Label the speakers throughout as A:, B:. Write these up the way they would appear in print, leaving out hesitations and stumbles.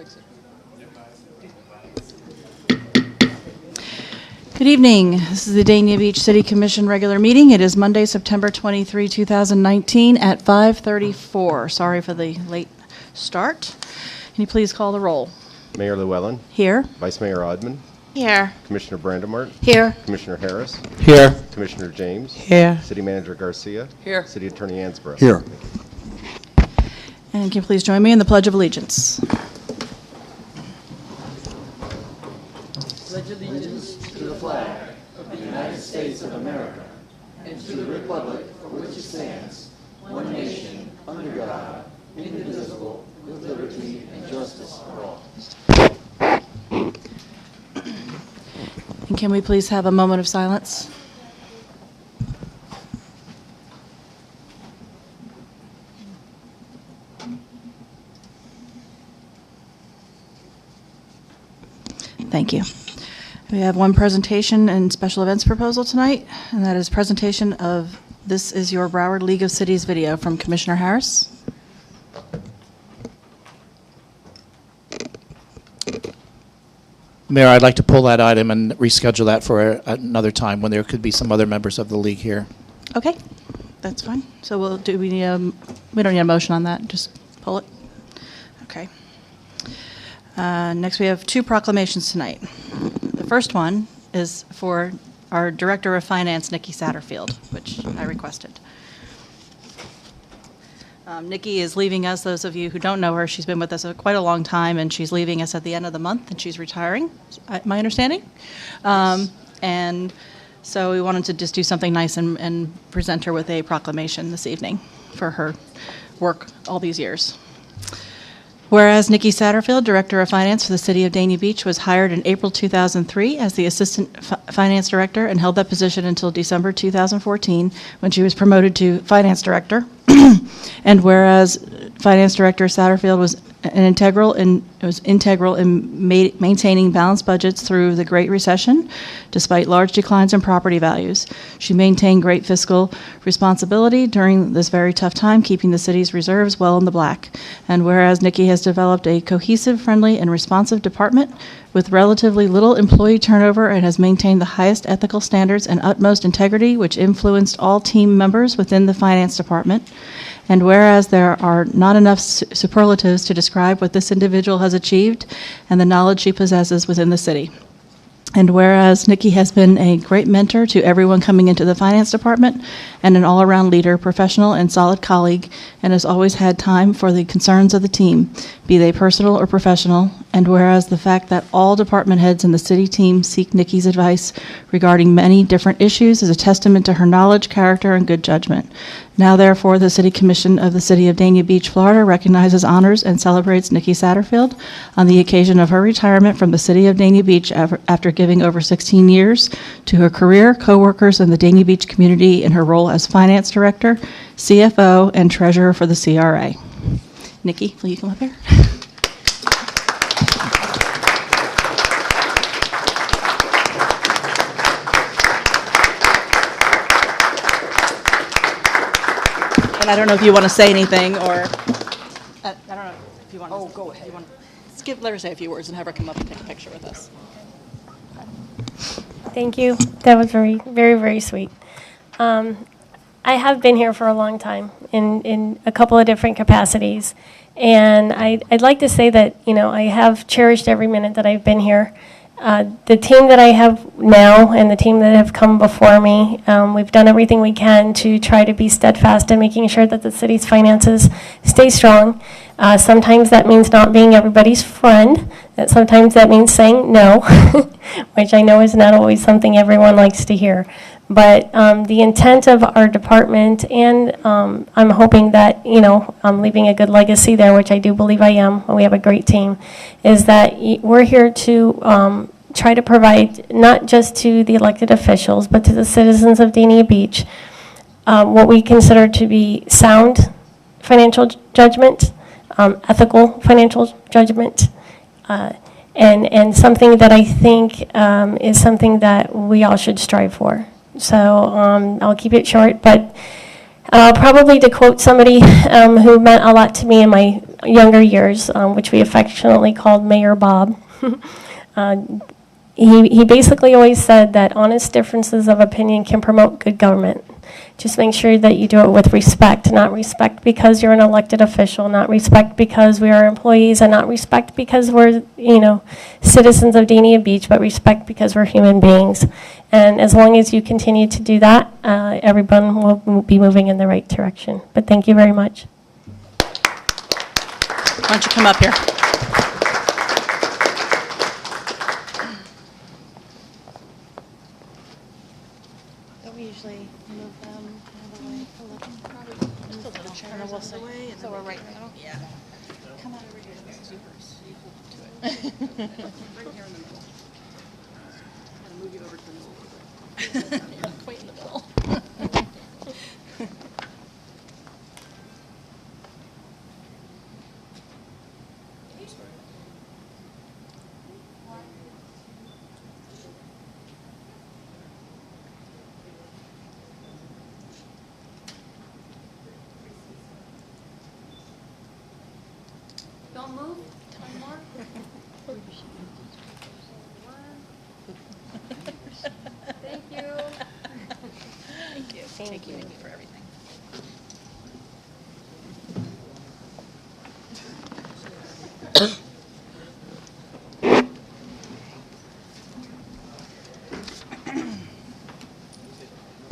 A: fix it.
B: Good evening. This is the Dania Beach City Commission regular meeting. It is Monday, September 23, 2019 at 5:34. Sorry for the late start. Can you please call the roll?
C: Mayor Llewellyn.
B: Here.
C: Vice Mayor Odman.
B: Here.
C: Commissioner Brandemart.
B: Here.
C: Commissioner Harris.
D: Here.
C: Commissioner James.
D: Here.
C: City Manager Garcia.
A: Here.
C: City Attorney Ansborough.
D: Here.
B: And can you please join me in the Pledge of Allegiance?
A: Pledge allegiance to the flag of the United States of America and to the republic for which it stands, one nation, under God, indivisible, with liberty and justice for all.
B: And can we please have a moment of silence? Thank you. We have one presentation and special events proposal tonight, and that is presentation of This Is Your Broward League of Cities video from Commissioner Harris.
D: Mayor, I'd like to pull that item and reschedule that for another time when there could be some other members of the league here.
B: Okay, that's fine. So we don't need a motion on that, just pull it. Okay. Next, we have two proclamations tonight. The first one is for our Director of Finance, Nikki Satterfield, which I requested. Nikki is leaving us. Those of you who don't know her, she's been with us quite a long time, and she's leaving us at the end of the month, and she's retiring, my understanding. And so we wanted to just do something nice and present her with a proclamation this evening for her work all these years. Whereas Nikki Satterfield, Director of Finance for the City of Dania Beach, was hired in April 2003 as the Assistant Finance Director and held that position until December 2014 when she was promoted to Finance Director. And whereas Finance Director Satterfield was integral in maintaining balanced budgets through the Great Recession, despite large declines in property values. She maintained great fiscal responsibility during this very tough time, keeping the city's reserves well in the black. And whereas Nikki has developed a cohesive, friendly, and responsive department with relatively little employee turnover and has maintained the highest ethical standards and utmost integrity, which influenced all team members within the finance department. And whereas there are not enough superlatives to describe what this individual has achieved and the knowledge she possesses within the city. And whereas Nikki has been a great mentor to everyone coming into the finance department and an all-around leader, professional, and solid colleague, and has always had time for the concerns of the team, be they personal or professional. And whereas the fact that all department heads in the city team seek Nikki's advice regarding many different issues is a testament to her knowledge, character, and good judgment. Now, therefore, the City Commission of the City of Dania Beach, Florida recognizes, honors, and celebrates Nikki Satterfield on the occasion of her retirement from the City of Dania Beach after giving over 16 years to her career, co-workers, and the Dania Beach community in her role as Finance Director, CFO, and Treasurer for the CRA. Nikki, will you come up here? And I don't know if you want to say anything, or I don't know if you want to.
A: Oh, go ahead.
B: Let her say a few words and have her come up and take a picture with us.
E: Thank you. That was very, very, very sweet. I have been here for a long time in a couple of different capacities, and I'd like to say that I have cherished every minute that I've been here. The team that I have now and the team that have come before me, we've done everything we can to try to be steadfast in making sure that the city's finances stay strong. Sometimes that means not being everybody's friend. Sometimes that means saying no, which I know is not always something everyone likes to hear. But the intent of our department, and I'm hoping that, I'm leaving a good legacy there, which I do believe I am, and we have a great team, is that we're here to try to provide not just to the elected officials, but to the citizens of Dania Beach, what we consider to be sound financial judgment, ethical financial judgment, and something that I think is something that we all should strive for. So I'll keep it short, but probably to quote somebody who meant a lot to me in my younger years, which we affectionately called Mayor Bob. He basically always said that honest differences of opinion can promote good government. Just make sure that you do it with respect, not respect because you're an elected official, not respect because we are employees, and not respect because we're, citizens of Dania Beach, but respect because we're human beings. And as long as you continue to do that, everyone will be moving in the right direction. But thank you very much.
B: Why don't you come up here?
F: Don't we usually move them out of the way a little? Probably move the chairs out of the way. So we're right in the middle? Yeah. Come on over here. Super. You hold to it. Right here in the middle. I'm going to move you over to the middle a little bit. You're not quite in the middle.
G: Don't move anymore. Thank you.
F: Thank you. Thank you for everything.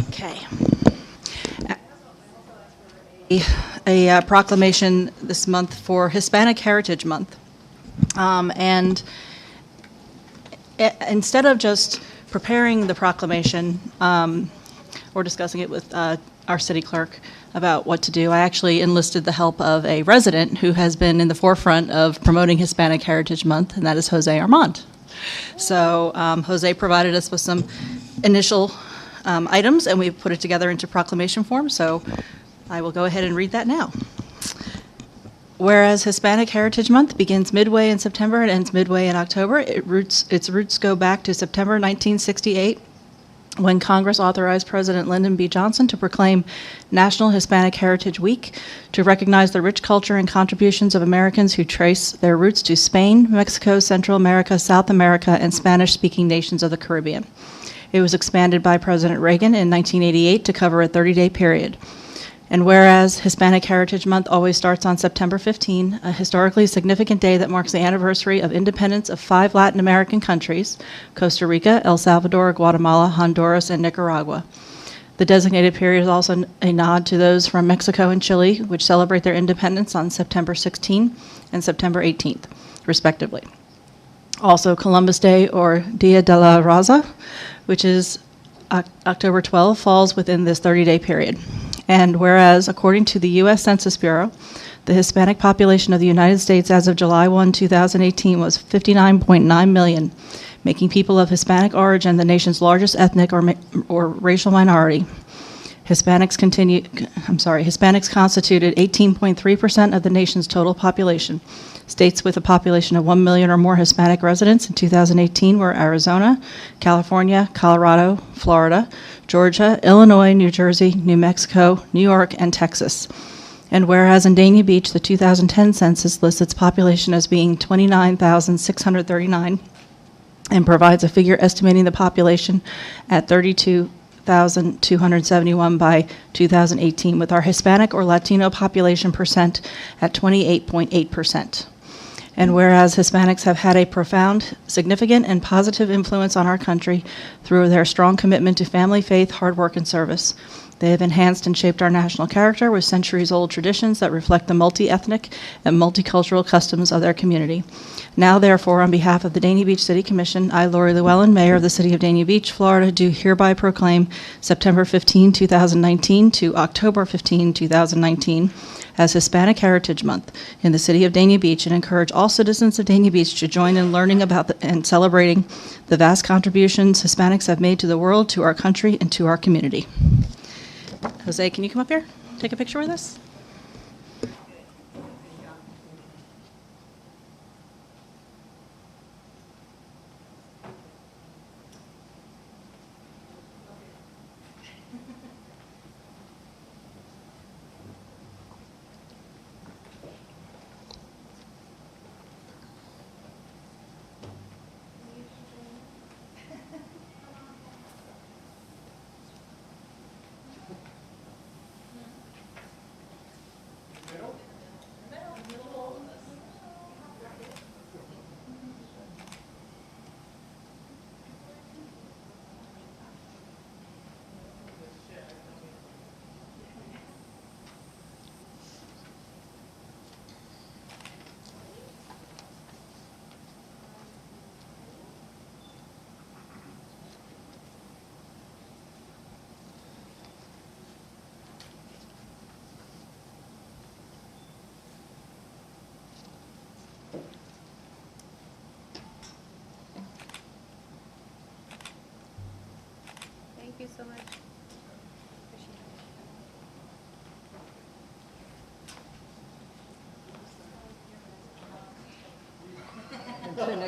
B: Okay. A proclamation this month for Hispanic Heritage Month. And instead of just preparing the proclamation or discussing it with our city clerk about what to do, I actually enlisted the help of a resident who has been in the forefront of promoting Hispanic Heritage Month, and that is Jose Armand. So Jose provided us with some initial items, and we've put it together into proclamation form. So I will go ahead and read that now. Whereas Hispanic Heritage Month begins midway in September and ends midway in October, its roots go back to September 1968, when Congress authorized President Lyndon B. Johnson to proclaim National Hispanic Heritage Week to recognize the rich culture and contributions of Americans who trace their roots to Spain, Mexico, Central America, South America, and Spanish-speaking nations of the Caribbean. It was expanded by President Reagan in 1988 to cover a 30-day period. And whereas Hispanic Heritage Month always starts on September 15, a historically significant day that marks the anniversary of independence of 5 Latin American countries, Costa Rica, El Salvador, Guatemala, Honduras, and Nicaragua. The designated period is also a nod to those from Mexico and Chile, which celebrate their independence on September 16 and September 18th, respectively. Also, Columbus Day, or Dia de la Raza, which is October 12, falls within this 30-day period. And whereas, according to the U.S. Census Bureau, the Hispanic population of the United States as of July 1, 2018 was 59.9 million, making people of Hispanic origin the nation's largest ethnic or racial minority. Hispanics constituted 18.3% of the nation's total population. States with a population of 1 million or more Hispanic residents in 2018 were Arizona, California, Colorado, Florida, Georgia, Illinois, New Jersey, New Mexico, New York, and Texas. And whereas in Dania Beach, the 2010 census lists its population as being 29,639 and provides a figure estimating the population at 32,271 by 2018, with our Hispanic or Latino population percent at 28.8%. And whereas Hispanics have had a profound, significant, and positive influence on our country through their strong commitment to family, faith, hard work, and service, they have enhanced and shaped our national character with centuries-old traditions that reflect the multi-ethnic and multicultural customs of their community. Now, therefore, on behalf of the Dania Beach City Commission, I, Lori Llewellyn, Mayor of the City of Dania Beach, Florida, do hereby proclaim September 15, 2019 to October 15, 2019 as Hispanic Heritage Month in the City of Dania Beach, and encourage all citizens of Dania Beach to join in learning about and celebrating the vast contributions Hispanics have made to the world, to our country, and to our community. Jose, can you come up here? Take a picture with us?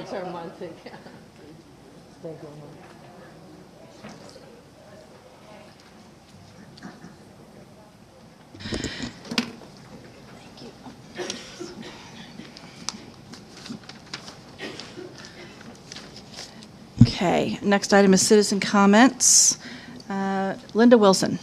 H: my term on thing.
B: Okay, next item is citizen comments. Linda Wilson.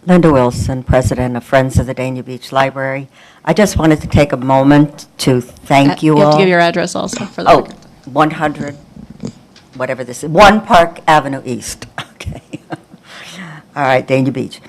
I: Linda Wilson, President of Friends of the Dania Beach Library. I just wanted to take a moment to thank you all.
B: You have to give your address also for the
I: Oh,
B: record.
I: 100, whatever this is, 1 Park Avenue East. Okay. All right, Dania Beach.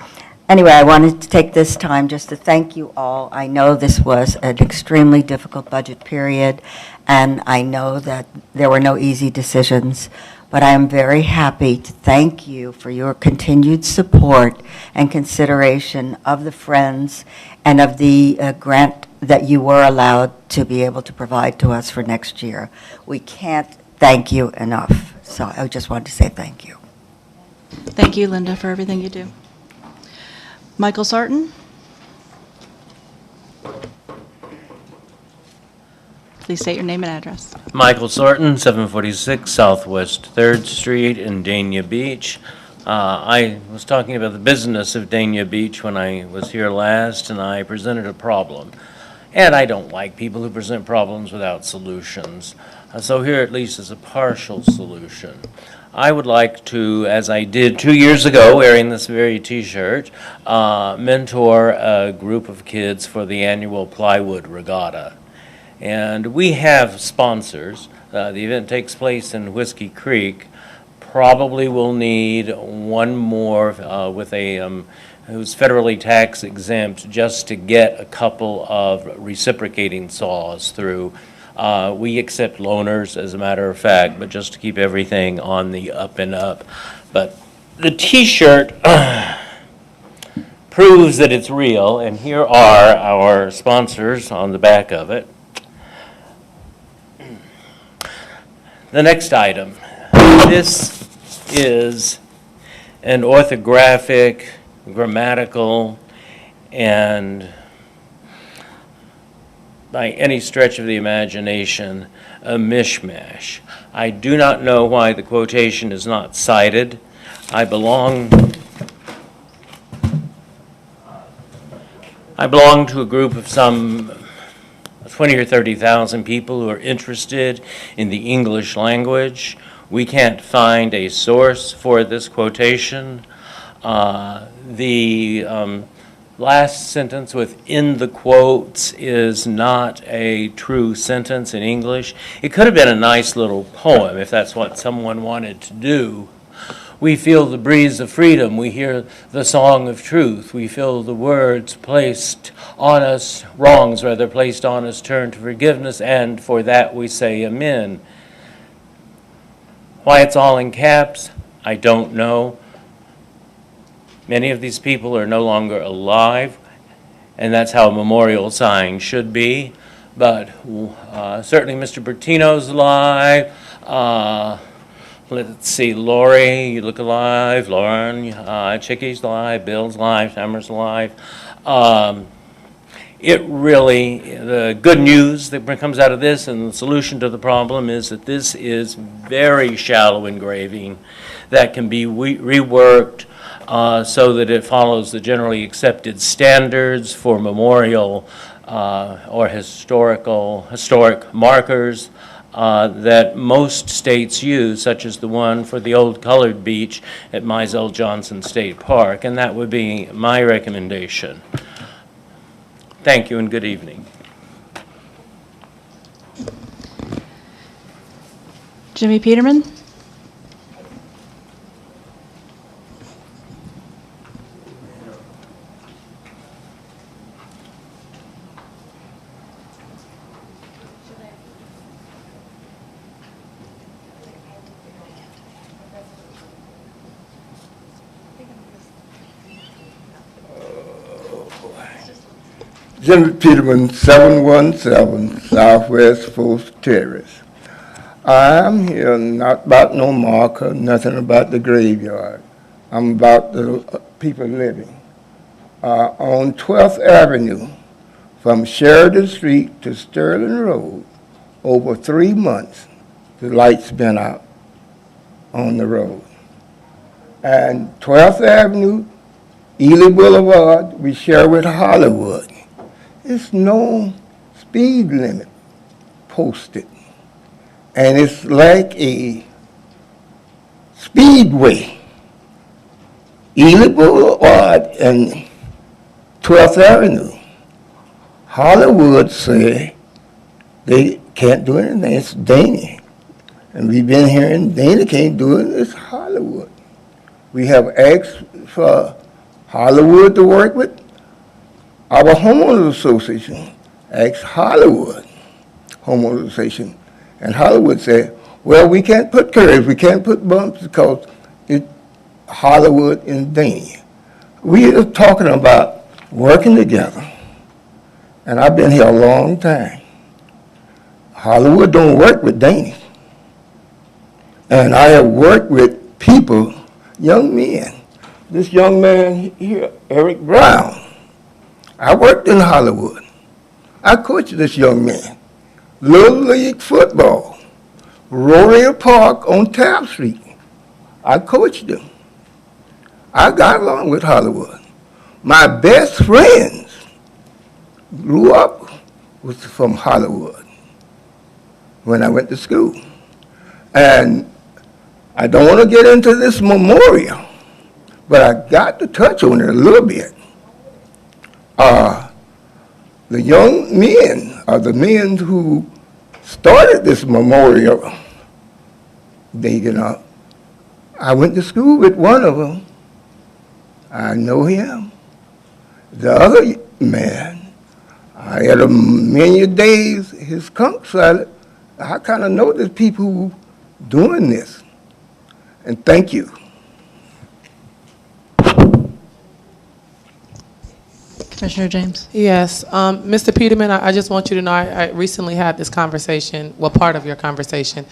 I: Anyway, I wanted to take this time just to thank you all. I know this was an extremely difficult budget period, and I know that there were no easy decisions, but I am very happy to thank you for your continued support and consideration of the Friends and of the grant that you were allowed to be able to provide to us for next year. We can't thank you enough, so I just wanted to say thank you.
B: Thank you, Linda, for everything you do. Michael Sarton? Please state your name and address.
J: Michael Sorton, 746 Southwest 3rd Street in Dania Beach. I was talking about the business of Dania Beach when I was here last, and I presented a problem. And I don't like people who present problems without solutions. So here at least is a partial solution. I would like to, as I did 2 years ago wearing this very t-shirt, mentor a group of kids for the annual Plywood Regatta. And we have sponsors. The event takes place in Whiskey Creek. Probably will need one more with a who's federally tax exempt just to get a couple of reciprocating saws through. We accept loaners, as a matter of fact, but just to keep everything on the up and up. But the t-shirt proves that it's real, and here are our sponsors on the back of it. The next item. This is an orthographic, grammatical, and by any stretch of the imagination, a mishmash. I do not know why the quotation is not cited. I belong to a group of some 20 or 30,000 people who are interested in the English language. We can't find a source for this quotation. The last sentence within the quotes is not a true sentence in English. It could have been a nice little poem if that's what someone wanted to do. We feel the breeze of freedom. We hear the song of truth. We feel the words placed on us, wrongs rather placed on us, turn to forgiveness, and for that we say amen. Why it's all in caps, I don't know. Many of these people are no longer alive, and that's how a memorial sign should be. But certainly Mr. Bertino's alive. Let's see, Lori, you look alive. Lauren, Chickie's alive. Bill's alive. Tamara's alive. It really, the good news that comes out of this and the solution to the problem is that this is very shallow engraving that can be reworked so that it follows the generally accepted standards for memorial or historic markers that most states use, such as the one for the old colored beach at Mizell Johnson State Park, and that would be my recommendation. Thank you and good evening.
B: Jimmy Peterman?
K: Jimmy Peterman, 717 Southwest 4th Terrace.
H: I'm here not about no marker, nothing about the graveyard. I'm about the people living. On 12th Avenue, from Sheridan Street to Sterling Road, over 3 months, the lights been out on the road. And 12th Avenue, Ely Boulevard, we share with Hollywood. It's no speed limit posted. And it's like a speedway. Ely Boulevard and 12th Avenue. Hollywood say they can't do anything. It's Dana. And we've been hearing Dana can't do it. It's Hollywood. We have asked for Hollywood to work with. Our homeowners association asked Hollywood homeowners association. And Hollywood said, well, we can't put curves, we can't put bumps because it's Hollywood and Dania. We are talking about working together. And I've been here a long time. Hollywood don't work with Dania. And I have worked with people, young men. This young man here, Eric Brown, I worked in Hollywood. I coached this young man. Little League football, Royal Park on Taft Street. I coached them. I got along with Hollywood. My best friends grew up was from Hollywood when I went to school. And I don't want to get into this memorial, but I got to touch on it a little bit. The young men are the men who started this memorial digging up. I went to school with one of them. I know him. The other man, I had a many days, his conch salad. I kind of know the people who doing this. And thank you.
B: Commissioner James.
K: Yes, Mr. Peterman, I just want you to know I recently had this conversation, well, part of your conversation,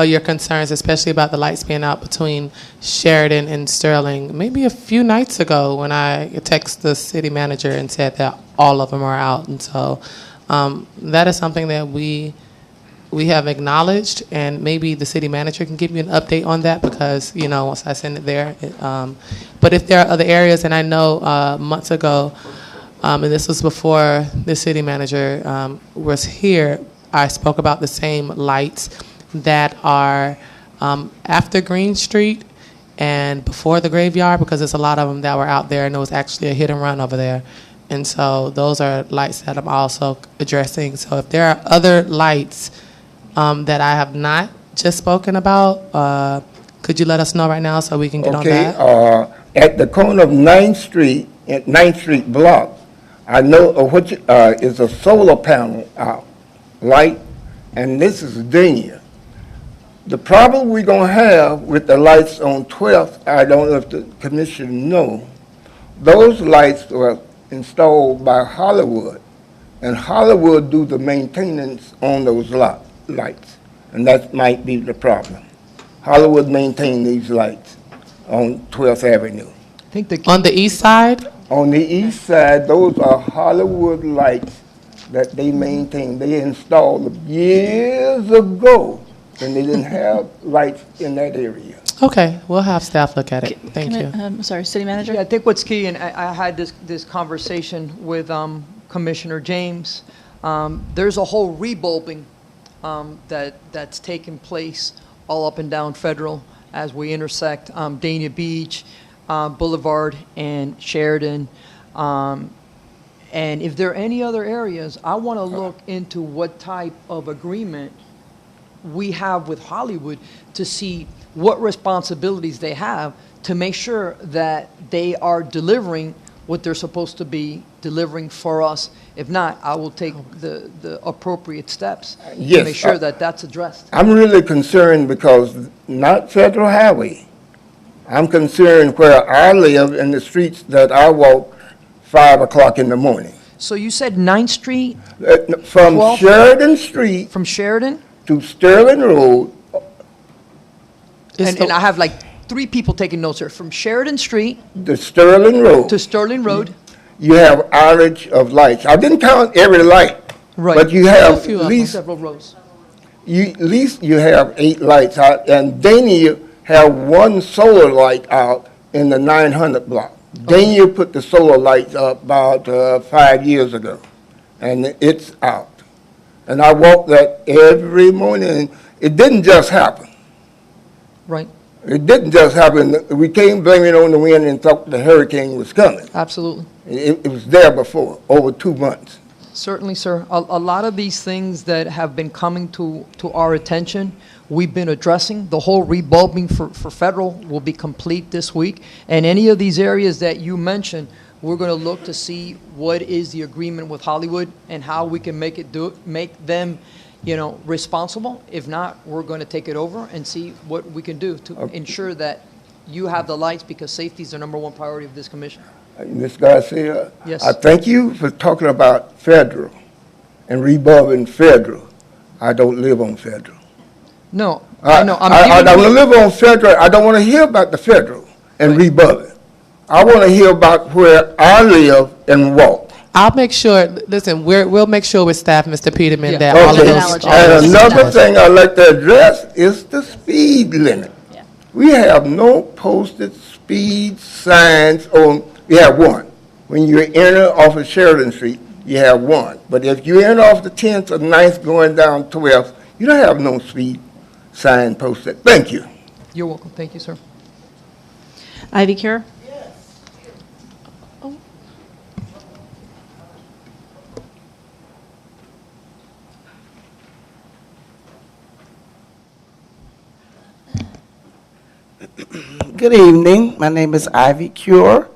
K: your concerns, especially about the lights being out between Sheridan and Sterling, maybe a few nights ago when I texted the city manager and said that all of them are out. And so that is something that we have acknowledged, and maybe the city manager can give you an update on that because, you know, once I send it there. But if there are other areas, and I know months ago, and this was before the city manager was here, I spoke about the same lights that are after Green Street and before the graveyard, because there's a lot of them that were out there, and there was actually a hit and run over there. And so those are lights that I'm also addressing. So if there are other lights that I have not just spoken about, could you let us know right now so we can get on that?
H: Okay, at the corner of 9th Street, at 9th Street block, I know which is a solar panel light, and this is Dania. The problem we're going to have with the lights on 12th, I don't know if the commission know, those lights were installed by Hollywood, and Hollywood do the maintenance on those lights, and that might be the problem. Hollywood maintain these lights on 12th Avenue.
K: On the east side?
H: On the east side, those are Hollywood lights that they maintain. They installed them years ago, and they didn't have lights in that area.
K: Okay, we'll have staff look at it. Thank you.
B: Sorry, city manager?
L: Yeah, I think what's key, and I had this conversation with Commissioner James, there's a whole rebulbing that's taking place all up and down Federal as we intersect Dania Beach, Boulevard, and Sheridan. And if there are any other areas, I want to look into what type of agreement we have with Hollywood to see what responsibilities they have to make sure that they are delivering what they're supposed to be delivering for us. If not, I will take the appropriate steps to
H: Yes,
L: make sure that that's addressed.
H: I'm really concerned because not Federal Highway. I'm concerned where I live in the streets that I walk 5 o'clock in the morning.
L: So you said 9th Street?
H: From
L: 12th?
H: Sheridan Street
L: From Sheridan?
H: to Sterling Road,
L: And I have like 3 people taking notes here, from Sheridan Street
H: The Sterling Road,
L: to Sterling Road.
H: you have outage of lights. I didn't count every light.
L: Right.
H: But you
K: A
H: have
K: few
H: at
K: of
H: least,
L: Several rows.
H: at least you have 8 lights out, and Dania have 1 solar light out in the 900 block. Dania put the solar lights up about 5 years ago, and it's out. And I walk that every morning. It didn't just happen.
L: Right,
H: It didn't just happen. We can't blame it on the wind and thought the hurricane was coming.
L: absolutely.
H: It was there before, over 2 months.
L: Certainly, sir. A lot of these things that have been coming to our attention, we've been addressing. The whole rebulbing for federal will be complete this week. And any of these areas that you mentioned, we're going to look to see what is the agreement with Hollywood and how we can make them, responsible. If not, we're going to take it over and see what we can do to ensure that you have the lights, because safety is the #1 priority of this commission.
H: Ms. Garcia,
L: Yes.
H: I thank you for talking about federal and rebulbing federal. I don't live on federal.
L: No, I know.
H: I don't live on federal. I don't want to hear about the federal and rebubbing. I want to hear about where I live and walk.
K: I'll make sure, listen, we'll make sure with staff, Mr. Peterman,
L: Yeah.
K: that all of
H: Okay.
K: those.
H: And another thing I'd like to address is the speed limit.
B: Yeah.
H: We have no posted speed signs on, we have one. When you enter off of Sheridan Street, you have one. But if you enter off the 10th or 9th going down 12th, you don't have no speed sign posted. Thank you.
L: You're welcome. Thank you, sir.
B: Ivy Cure?
M: Good evening. My name is Ivy Cure,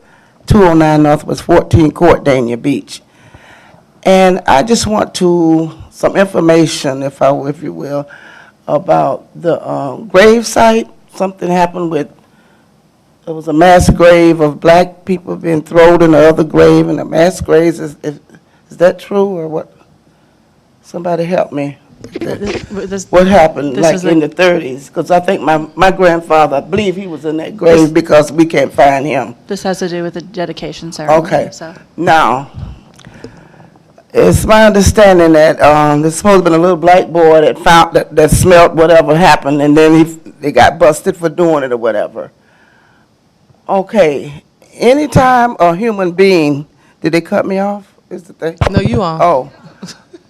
M: 209 Northwest 14 Court, Dania Beach. And I just want some information, if you will, about the grave site. Something happened there was a mass grave of black people being thrown in the other grave, and the mass graves, is that true or what? Somebody help me. What happened, like in the 30s? Because I think my grandfather, I believe he was in that grave because we can't find him.
B: This has to do with the dedication ceremony.
M: Okay.
B: So.
M: Now, it's my understanding that there's supposed to have been a little black boy that smelt whatever happened, and then they got busted for doing it or whatever. Okay. Anytime a human being, did they cut me off? Is the thing?
K: No, you are.
M: Oh.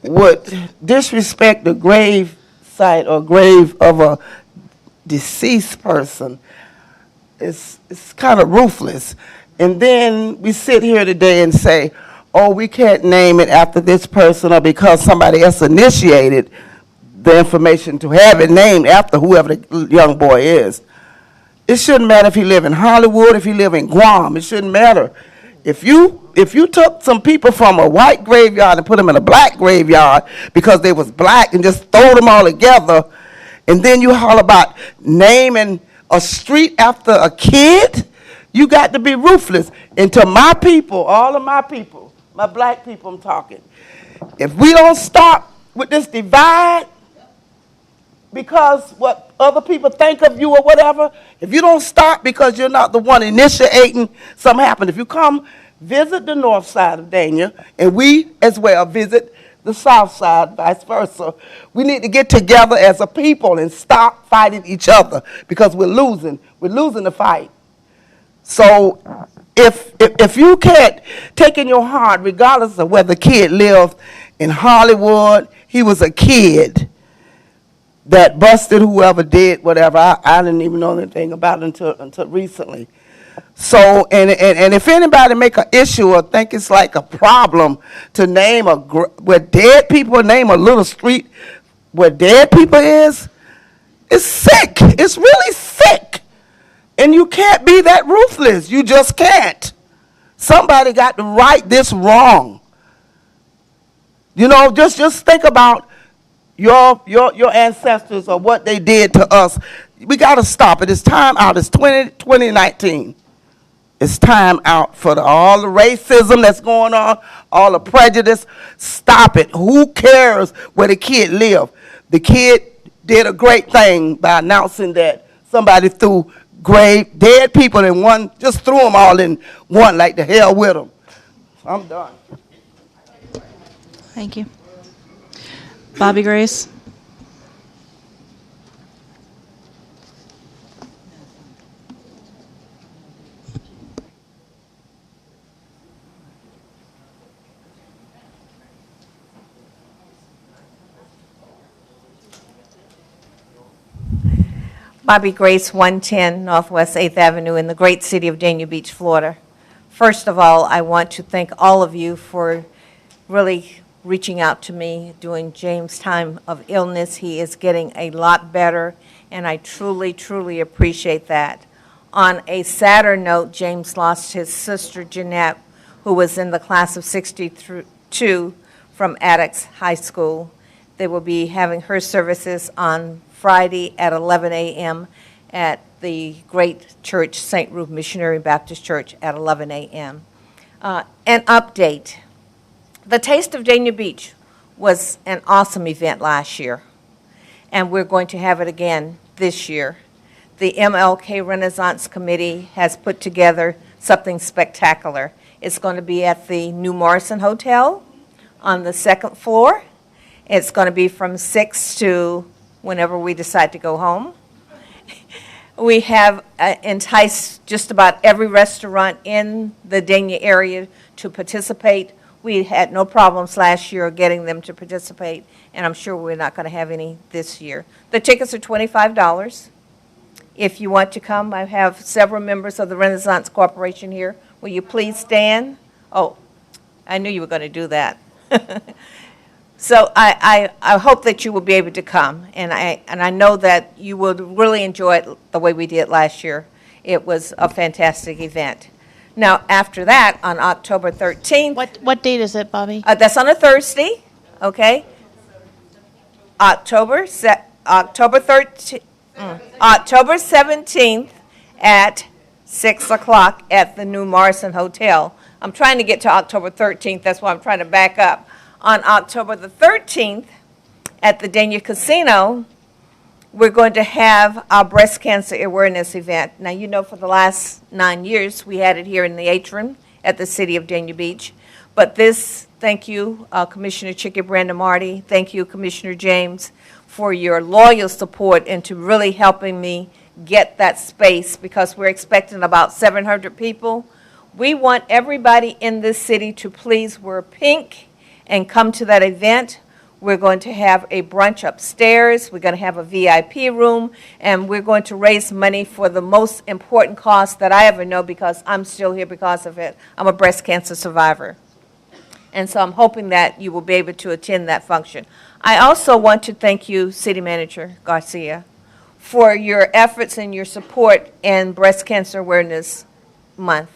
M: Would disrespect the grave site or grave of a deceased person, it's kind of ruthless. And then we sit here today and say, oh, we can't name it after this person or because somebody else initiated the information to have it named after whoever the young boy is. It shouldn't matter if he live in Hollywood, if he live in Guam. It shouldn't matter. If you took some people from a white graveyard and put them in a black graveyard because they was black and just throw them all together, and then you holler about naming a street after a kid, you got to be ruthless. And to my people, all of my people, my black people I'm talking, if we don't stop with this divide because what other people think of you or whatever, if you don't stop because you're not the one initiating something happen, if you come visit the north side of Dania, and we as well visit the south side, vice versa, we need to get together as a people and stop fighting each other because we're losing the fight. So if you can't take in your heart, regardless of whether the kid lived in Hollywood, he was a kid that busted whoever did whatever. I didn't even know anything about it until recently. So, and if anybody make an issue or think it's like a problem to name where dead people, name a little street where dead people is, it's sick. It's really sick. And you can't be that ruthless. You just can't. Somebody got to right this wrong. You know, just think about your ancestors or what they did to us. We got to stop it. It's time out. It's 2019. It's time out for all the racism that's going on, all the prejudice. Stop it. Who cares where the kid lived? The kid did a great thing by announcing that somebody threw dead people in one, just threw them all in one, like the hell with them. I'm done.
B: Thank you. Bobby Grace.
N: Bobby Grace, 110 Northwest 8th Avenue in the great city of Dania Beach, Florida. First of all, I want to thank all of you for really reaching out to me during James' time of illness. He is getting a lot better, and I truly, truly appreciate that. On a sadder note, James lost his sister, Jeanette, who was in the class of 62 from Attucks High School. They will be having her services on Friday at 11 a.m. at the great church, St. Ruth Missionary Baptist Church at 11 a.m. An update. The Taste of Dania Beach was an awesome event last year, and we're going to have it again this year. The MLK Renaissance Committee has put together something spectacular. It's going to be at the New Morrison Hotel on the second floor. It's going to be from 6 to whenever we decide to go home. We have enticed just about every restaurant in the Dania area to participate. We had no problems last year getting them to participate, and I'm sure we're not going to have any this year. The tickets are $25. If you want to come, I have several members of the Renaissance Corporation here. Will you please stand? Oh, I knew you were going to do that. So I hope that you will be able to come, and I know that you will really enjoy it the way we did last year. It was a fantastic event. Now, after that, on October 13th.
F: What date is it, Bobby?
N: That's on a Thursday, okay? October 17th at 6 o'clock at the New Morrison Hotel. I'm trying to get to October 13th. That's why I'm trying to back up. On October the 13th at the Dania Casino, we're going to have our breast cancer awareness event. Now, you know, for the last 9 years, we had it here in the atrium at the city of Dania Beach. But this, thank you, Commissioner Chicky Brandon Marty. Thank you, Commissioner James, for your loyal support and to really helping me get that space, because we're expecting about 700 people. We want everybody in this city to please wear pink and come to that event. We're going to have a brunch upstairs. We're going to have a VIP room, and we're going to raise money for the most important cause that I ever know, because I'm still here because of it. I'm a breast cancer survivor. And so I'm hoping that you will be able to attend that function. I also want to thank you, City Manager Garcia, for your efforts and your support in Breast Cancer Awareness Month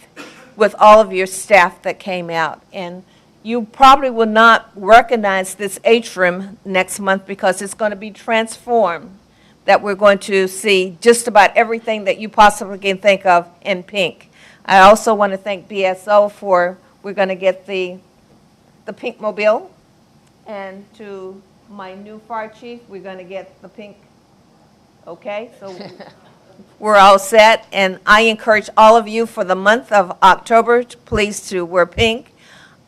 N: with all of your staff that came out. And you probably will not recognize this atrium next month because it's going to be transformed, that we're going to see just about everything that you possibly can think of in pink. I also want to thank BSO for, we're going to get the pink mobile, and to my new fire chief, we're going to get the pink, okay? So we're all set, and I encourage all of you for the month of October, please to wear pink.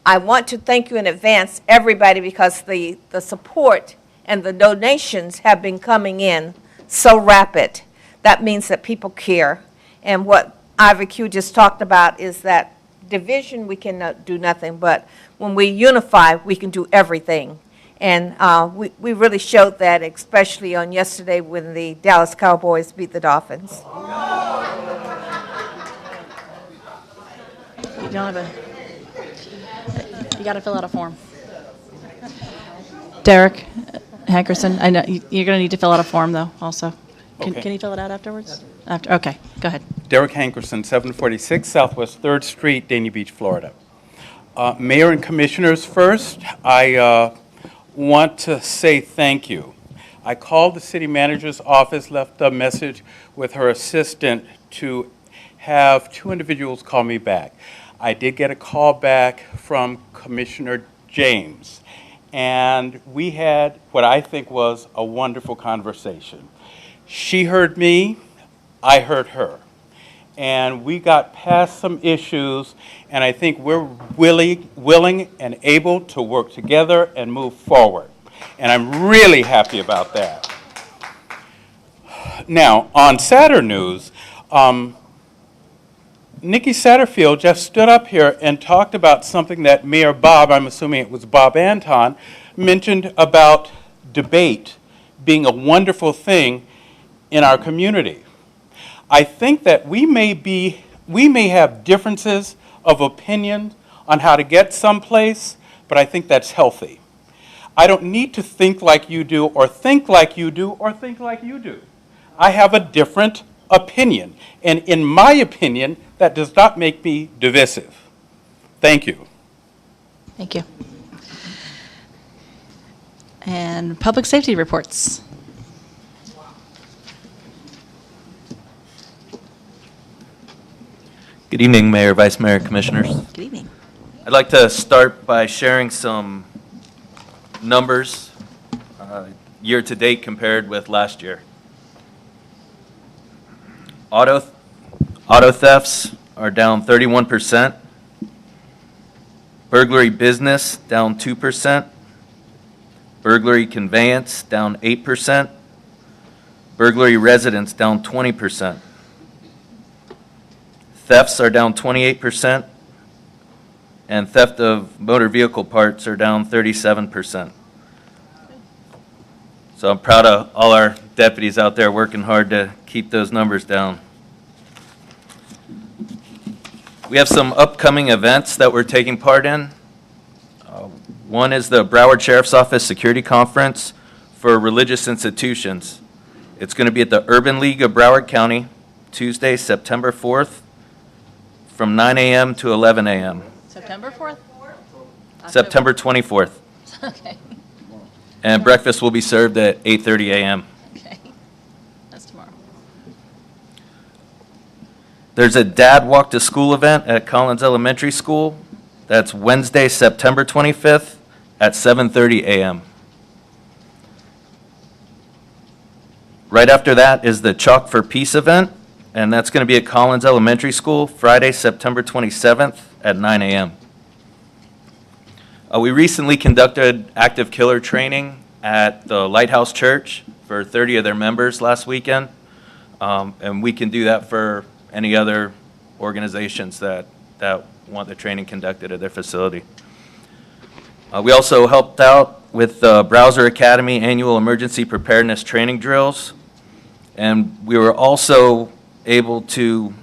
N: I want to thank you in advance, everybody, because the support and the donations have been coming in so rapid. That means that people care. And what Ivy Q just talked about is that division, we cannot do nothing, but when we unify, we can do everything. And we really showed that, especially on yesterday when the Dallas Cowboys beat the Dolphins.
B: You don't have a... You got to fill out a form. Derek Hankerson, I know you're going to need to fill out a form, though, also. Can you fill it out afterwards? Okay, go ahead.
O: Derek Hankerson, 746 Southwest 3rd Street, Dania Beach, Florida. Mayor and Commissioners, first, I want to say thank you. I called the City Manager's office, left a message with her assistant to have 2 individuals call me back. I did get a call back from Commissioner James, and we had what I think was a wonderful conversation. She heard me, I heard her. And we got past some issues, and I think we're willing and able to work together and move forward. And I'm really happy about that. Now, on Saturday News, Nikki Satterfield just stood up here and talked about something that Mayor Bob, I'm assuming it was Bob Anton, mentioned about debate being a wonderful thing in our community. I think that we may have differences of opinion on how to get someplace, but I think that's healthy. I don't need to think like you do, or think like you do, or think like you do. I have a different opinion, and in my opinion, that does not make me divisive. Thank you.
B: Thank you. And public safety reports.
P: Good evening, Mayor, Vice Mayor, Commissioners.
B: Good evening.
P: I'd like to start by sharing some numbers year-to-date compared with last year. Auto thefts are down 31%. Burglary business down 2%. Burglary conveyance down 8%. Burglary residence down 20%. Thefts are down 28%, and theft of motor vehicle parts are down 37%. So I'm proud of all our deputies out there working hard to keep those numbers down. We have some upcoming events that we're taking part in. One is the Broward Sheriff's Office Security Conference for religious institutions. It's going to be at the Urban League of Broward County, Tuesday, September 4th, from 9 a.m. to 11 a.m.
B: September 4th?
P: September 24th.
B: Okay.
P: And breakfast will be served at 8:30 a.m.
B: Okay. That's tomorrow.
P: There's a Dad Walk to School event at Collins Elementary School. That's Wednesday, September 25th at 7:30 a.m. Right after that is the Chalk for Peace event, and that's going to be at Collins Elementary School, Friday, September 27th at 9 a.m. We recently conducted active killer training at the Lighthouse Church for 30 of their members last weekend, and we can do that for any other organizations that want the training conducted at their facility. We also helped out with the Browser Academy annual emergency preparedness training drills, and we were also able to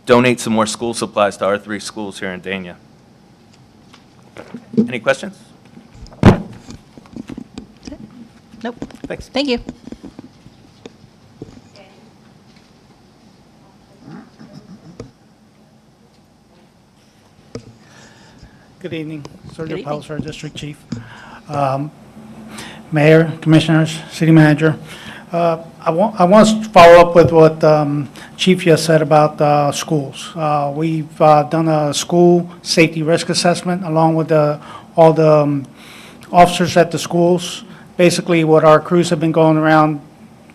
P: donate some more school supplies to our 3 schools here in Dania. Any questions?
B: Nope.
P: Thanks.
B: Thank you.
Q: Good evening,
B: Good
Q: Sergio
B: evening.
Q: Pelser, District Chief. Mayor, Commissioners, City Manager. I want to follow up with what Chief just said about schools. We've done a school safety risk assessment along with all the officers at the schools. Basically, what our crews have been going around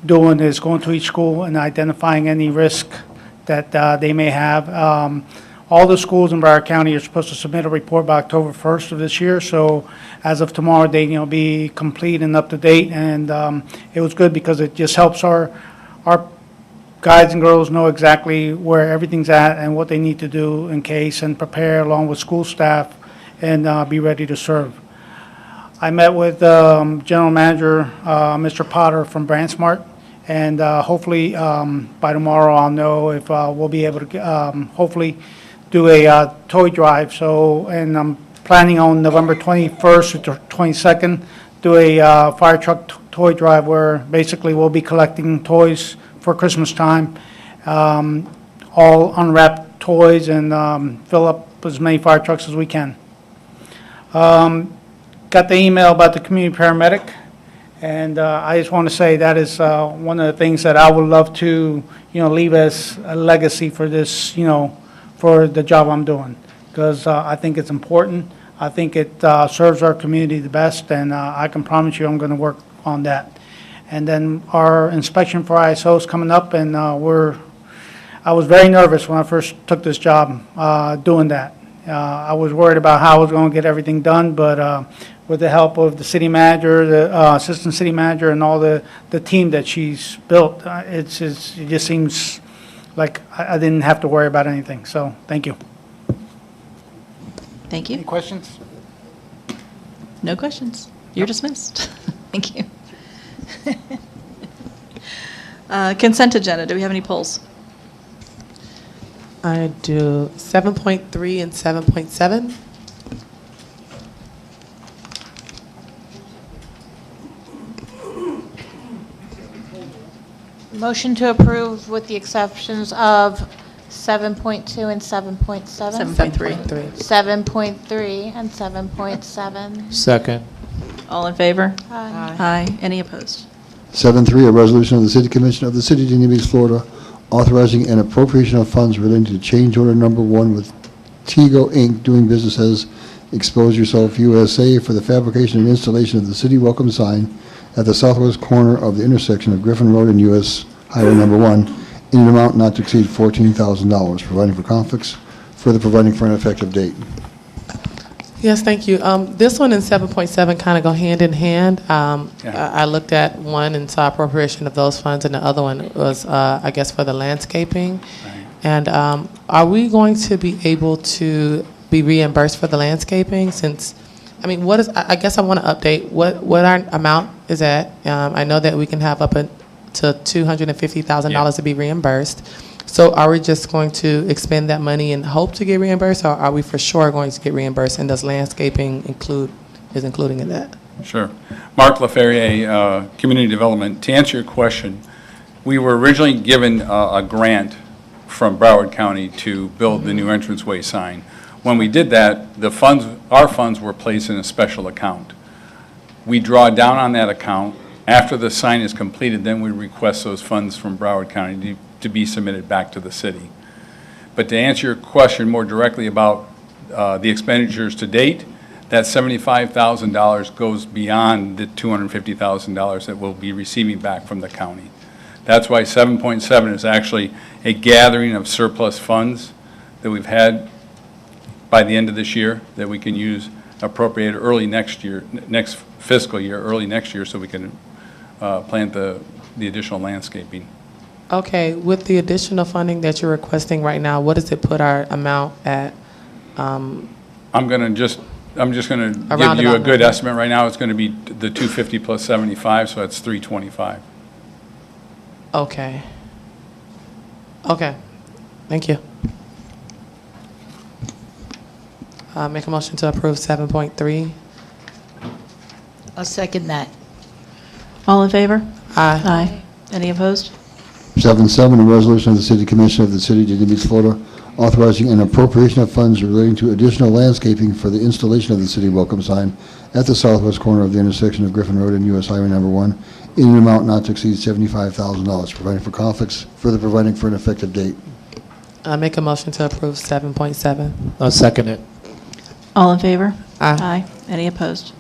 Q: doing is going to each school and identifying any risk that they may have. All the schools in Broward County are supposed to submit a report by October 1st of this year, so as of tomorrow, they be complete and up to date, and it was good because it just helps our guides and girls know exactly where everything's at and what they need to do in case, and prepare along with school staff and be ready to serve. I met with General Manager Mr. Potter from BranchSmart, and hopefully by tomorrow I'll know if we'll be able to hopefully do a toy drive. So, and I'm planning on November 21st to 22nd, do a fire truck toy drive where basically we'll be collecting toys for Christmas time, all unwrapped toys, and fill up as many fire trucks as we can. Got the email about the community paramedic, and I just want to say that is one of the things that I would love to, leave as a legacy for this, for the job I'm doing, because I think it's important. I think it serves our community the best, and I can promise you I'm going to work on that. And then our inspection for ISO is coming up, and I was very nervous when I first took this job doing that. I was worried about how I was going to get everything done, but with the help of the city manager, the assistant city manager, and all the team that she's built, it just seems like I didn't have to worry about anything. So thank you.
B: Thank you.
Q: Any questions?
B: No questions. You're dismissed. Thank you. Consent agenda. Do we have any polls?
K: I do 7.3 and 7.7.
F: Motion to approve with the exceptions of 7.2 and 7.7.
B: 7.3.
F: 7.3 and 7.7.
D: Second.
B: All in favor?
F: Aye.
B: Aye. Any opposed?
R: 7.3, a resolution of the City Commission of the City of Dania Beach, Florida, authorizing an appropriation of funds relating to change order number 1 with Tego Inc., doing business as Expose Yourself USA, for the fabrication and installation of the city welcome sign at the southwest corner of the intersection of Griffin Road and US Highway number 1 in an amount not to exceed $14,000, providing for conflicts, further providing for an effective date.
K: Yes, thank you. This one and 7.7 kind of go hand in hand. I looked at one and saw appropriation of those funds, and the other one was, I guess, for the landscaping. And are we going to be able to be reimbursed for the landscaping? Since, I mean, what is? I guess I want to update what our amount is at. I know that we can have up to $250,000 to be reimbursed. So are we just going to expend that money and hope to get reimbursed, or are we for sure going to get reimbursed? And does landscaping including in that?
S: Sure. Mark LaFerrier, Community Development. To answer your question, we were originally given a grant from Broward County to build the new entranceway sign. When we did that, our funds were placed in a special account. We draw down on that account. After the sign is completed, then we request those funds from Broward County to be submitted back to the city. But to answer your question more directly about the expenditures to date, that $75,000 goes beyond the $250,000 that we'll be receiving back from the county. That's why 7.7 is actually a gathering of surplus funds that we've had by the end of this year that we can use appropriate early next year, next fiscal year, early next year, so we can plant the additional landscaping.
K: Okay, with the additional funding that you're requesting right now, what does it put our amount at? I'm
S: just going to give you a good estimate right now. It's going to be the 250 plus 75, so that's 325.
K: Okay. Okay. Thank you. Make a motion to approve 7.3.
F: I'll second that.
B: All in favor?
K: Aye.
B: Aye. Any opposed?
R: 7.7, a resolution of the City Commission of the City of Dania Beach, Florida, authorizing an appropriation of funds relating to additional landscaping for the installation of the city welcome sign at the southwest corner of the intersection of Griffin Road and US Highway number 1 in an amount not to exceed $75,000, providing for conflicts, further providing for an effective date.
K: Make a motion to approve 7.7.
D: I'll second it.
B: All in favor?
K: Aye.
B: Aye. Any opposed?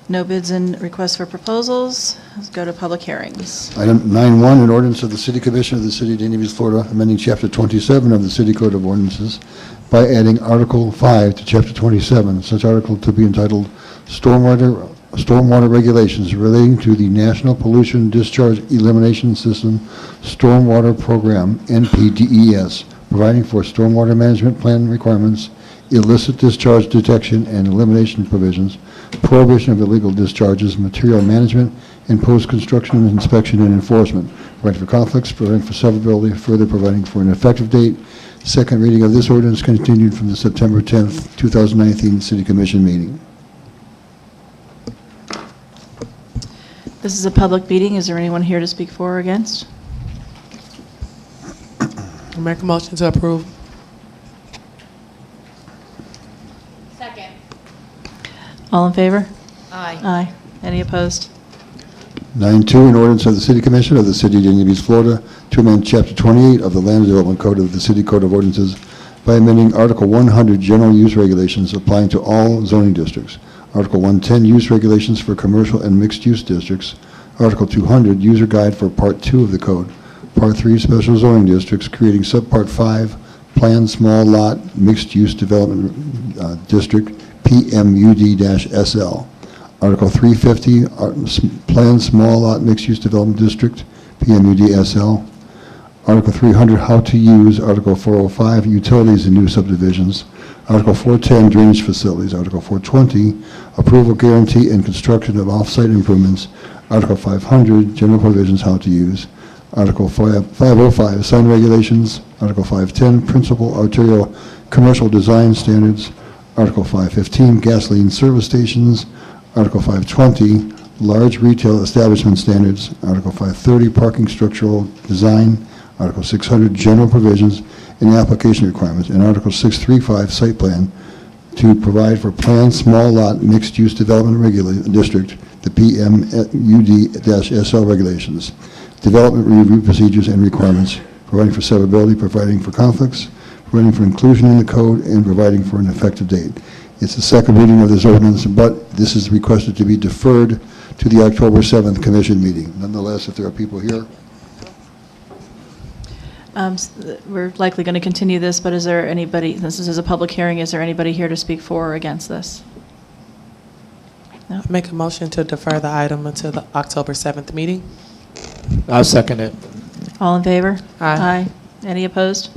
B: No bids and requests for proposals. Let's go to public hearings.
R: Item 9.1, an ordinance of the City Commission of the City of Dania Beach, Florida, amending Chapter 27 of the City Code of Ordinances by adding Article 5 to Chapter 27, such article to be entitled Stormwater Regulations relating to the National Pollution Discharge Elimination System Stormwater Program, NPDES, providing for stormwater management plan requirements, illicit discharge detection and elimination provisions, prohibition of illegal discharges, material management, and post-construction inspection and enforcement, providing for conflicts, providing for severability, further providing for an effective date. Second reading of this ordinance continued from the September 10th, 2019 City Commission meeting.
B: This is a public meeting. Is there anyone here to speak for or against?
K: Make a motion to approve.
F: Second.
B: All in favor?
F: Aye.
B: Aye. Any opposed?
R: 9.2, an ordinance of the City Commission of the City of Dania Beach, Florida, to amend Chapter 28 of the Land Development Code of the City Code of Ordinances by amending Article 100 General Use Regulations applying to all zoning districts. Article 110, use regulations for commercial and mixed-use districts. Article 200, user guide for Part 2 of the code. Part 3, special zoning districts, creating Subpart 5, planned small lot mixed-use development district, PMUD-SL. Article 350, planned small lot mixed-use development district, PMUD-SL. Article 300, how to use. Article 405, utilities in new subdivisions. Article 410, drainage facilities. Article 420, approval guarantee and construction of off-site improvements. Article 500, general provisions, how to use. Article 505, sign regulations. Article 510, principal arterial commercial design standards. Article 515, gasoline service stations. Article 520, large retail establishment standards. Article 530, parking structural design. Article 600, general provisions and application requirements. And Article 635, site plan, to provide for planned small lot mixed-use development district, the PMUD-SL regulations, development review procedures and requirements, providing for severability, providing for conflicts, providing for inclusion in the code, and providing for an effective date. It's the second reading of this ordinance, but this is requested to be deferred to the October 7th commission meeting. Nonetheless, if there are people here.
B: We're likely going to continue this, but is there anybody, since this is a public hearing, is there anybody here to speak for or against this? No?
K: Make a motion to defer the item until the October 7th meeting.
D: I'll second it.
B: All in favor?
K: Aye.
B: Any opposed?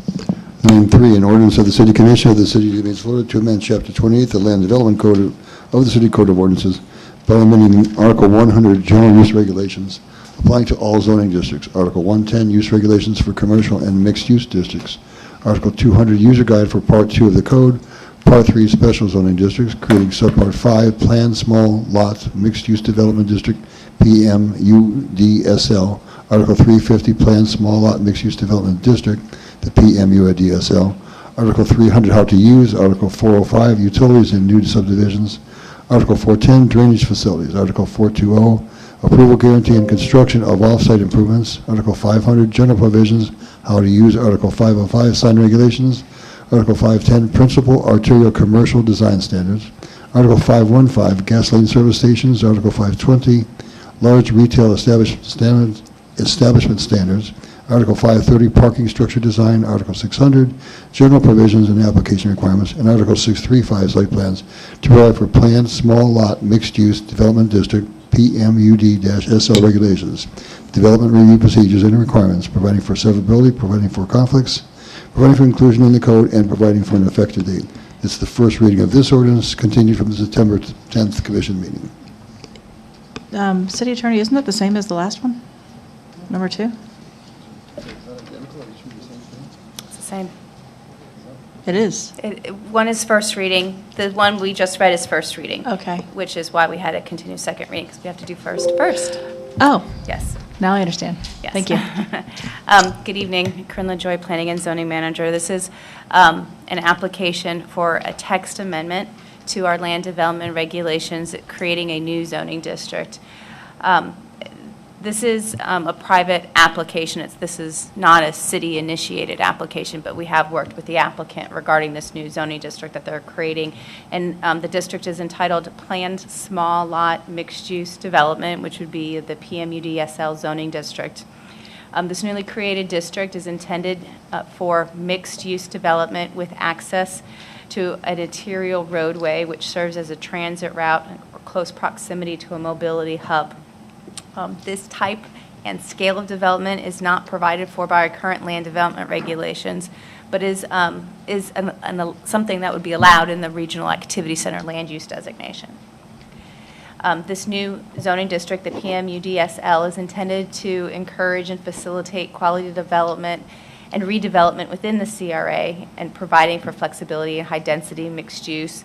R: Item 3, an ordinance of the City Commission of the City of Dania Beach, Florida, to amend Chapter 28, the Land Development Code of the City Code of Ordinances by amending Article 100, General Use Regulations, applying to all zoning districts. Article 110, use regulations for commercial and mixed-use districts. Article 200, user guide for Part 2 of the code. Part 3, special zoning districts, creating Subpart 5, planned small lot mixed-use development district, PMUD-SL. Article 350, planned small lot mixed-use development district, the PMUD-SL. Article 300, how to use. Article 405, utilities in new subdivisions. Article 410, drainage facilities. Article 420, approval guarantee and construction of off-site improvements. Article 500, general provisions, how to use. Article 505, sign regulations. Article 510, principal arterial commercial design standards. Article 515, gasoline service stations. Article 520, large retail establishment standards. Article 530, parking structure design. Article 600, general provisions and application requirements. And Article 635, site plans, to provide for planned small lot mixed-use development district, PMUD-SL regulations, development review procedures and requirements, providing for severability, providing for conflicts, providing for inclusion in the code, and providing for an effective date. It's the first reading of this ordinance, continued from the September 10th commission meeting.
B: City Attorney, isn't that the same as the last one? Number 2?
T: It's the same.
B: It is.
T: One is first reading. The one we just read is first reading.
B: Okay.
T: Which is why we had to continue second reading, because we have to do first.
B: Oh.
T: Yes.
B: Now I understand.
T: Yes.
B: Thank you.
T: Good evening, Corinne LaJoy, Planning and Zoning Manager. This is an application for a text amendment to our land development regulations, creating a new zoning district. This is a private application. This is not a city-initiated application, but we have worked with the applicant regarding this new zoning district that they're creating. And the district is entitled Planned Small Lot Mixed-Use Development, which would be the PMUD-SL zoning district. This newly created district is intended for mixed-use development with access to an arterial roadway, which serves as a transit route or close proximity to a mobility hub. This type and scale of development is not provided for by our current land development regulations, but is something that would be allowed in the Regional Activity Center land use designation. This new zoning district, the PMUD-SL, is intended to encourage and facilitate quality development and redevelopment within the CRA and providing for flexibility and high-density mixed-use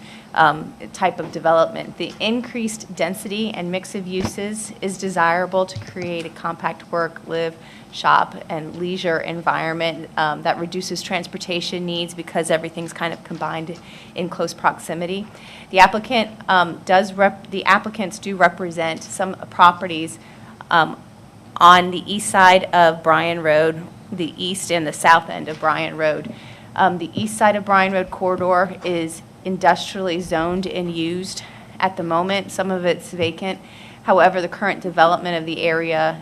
T: type of development. The increased density and mix of uses is desirable to create a compact work, live, shop, and leisure environment that reduces transportation needs because everything's kind of combined in close proximity. The applicants do represent some properties on the east side of Bryan Road, the east and the south end of Bryan Road. The east side of Bryan Road corridor is industrially zoned and used at the moment. Some of it's vacant. However, the current development of the area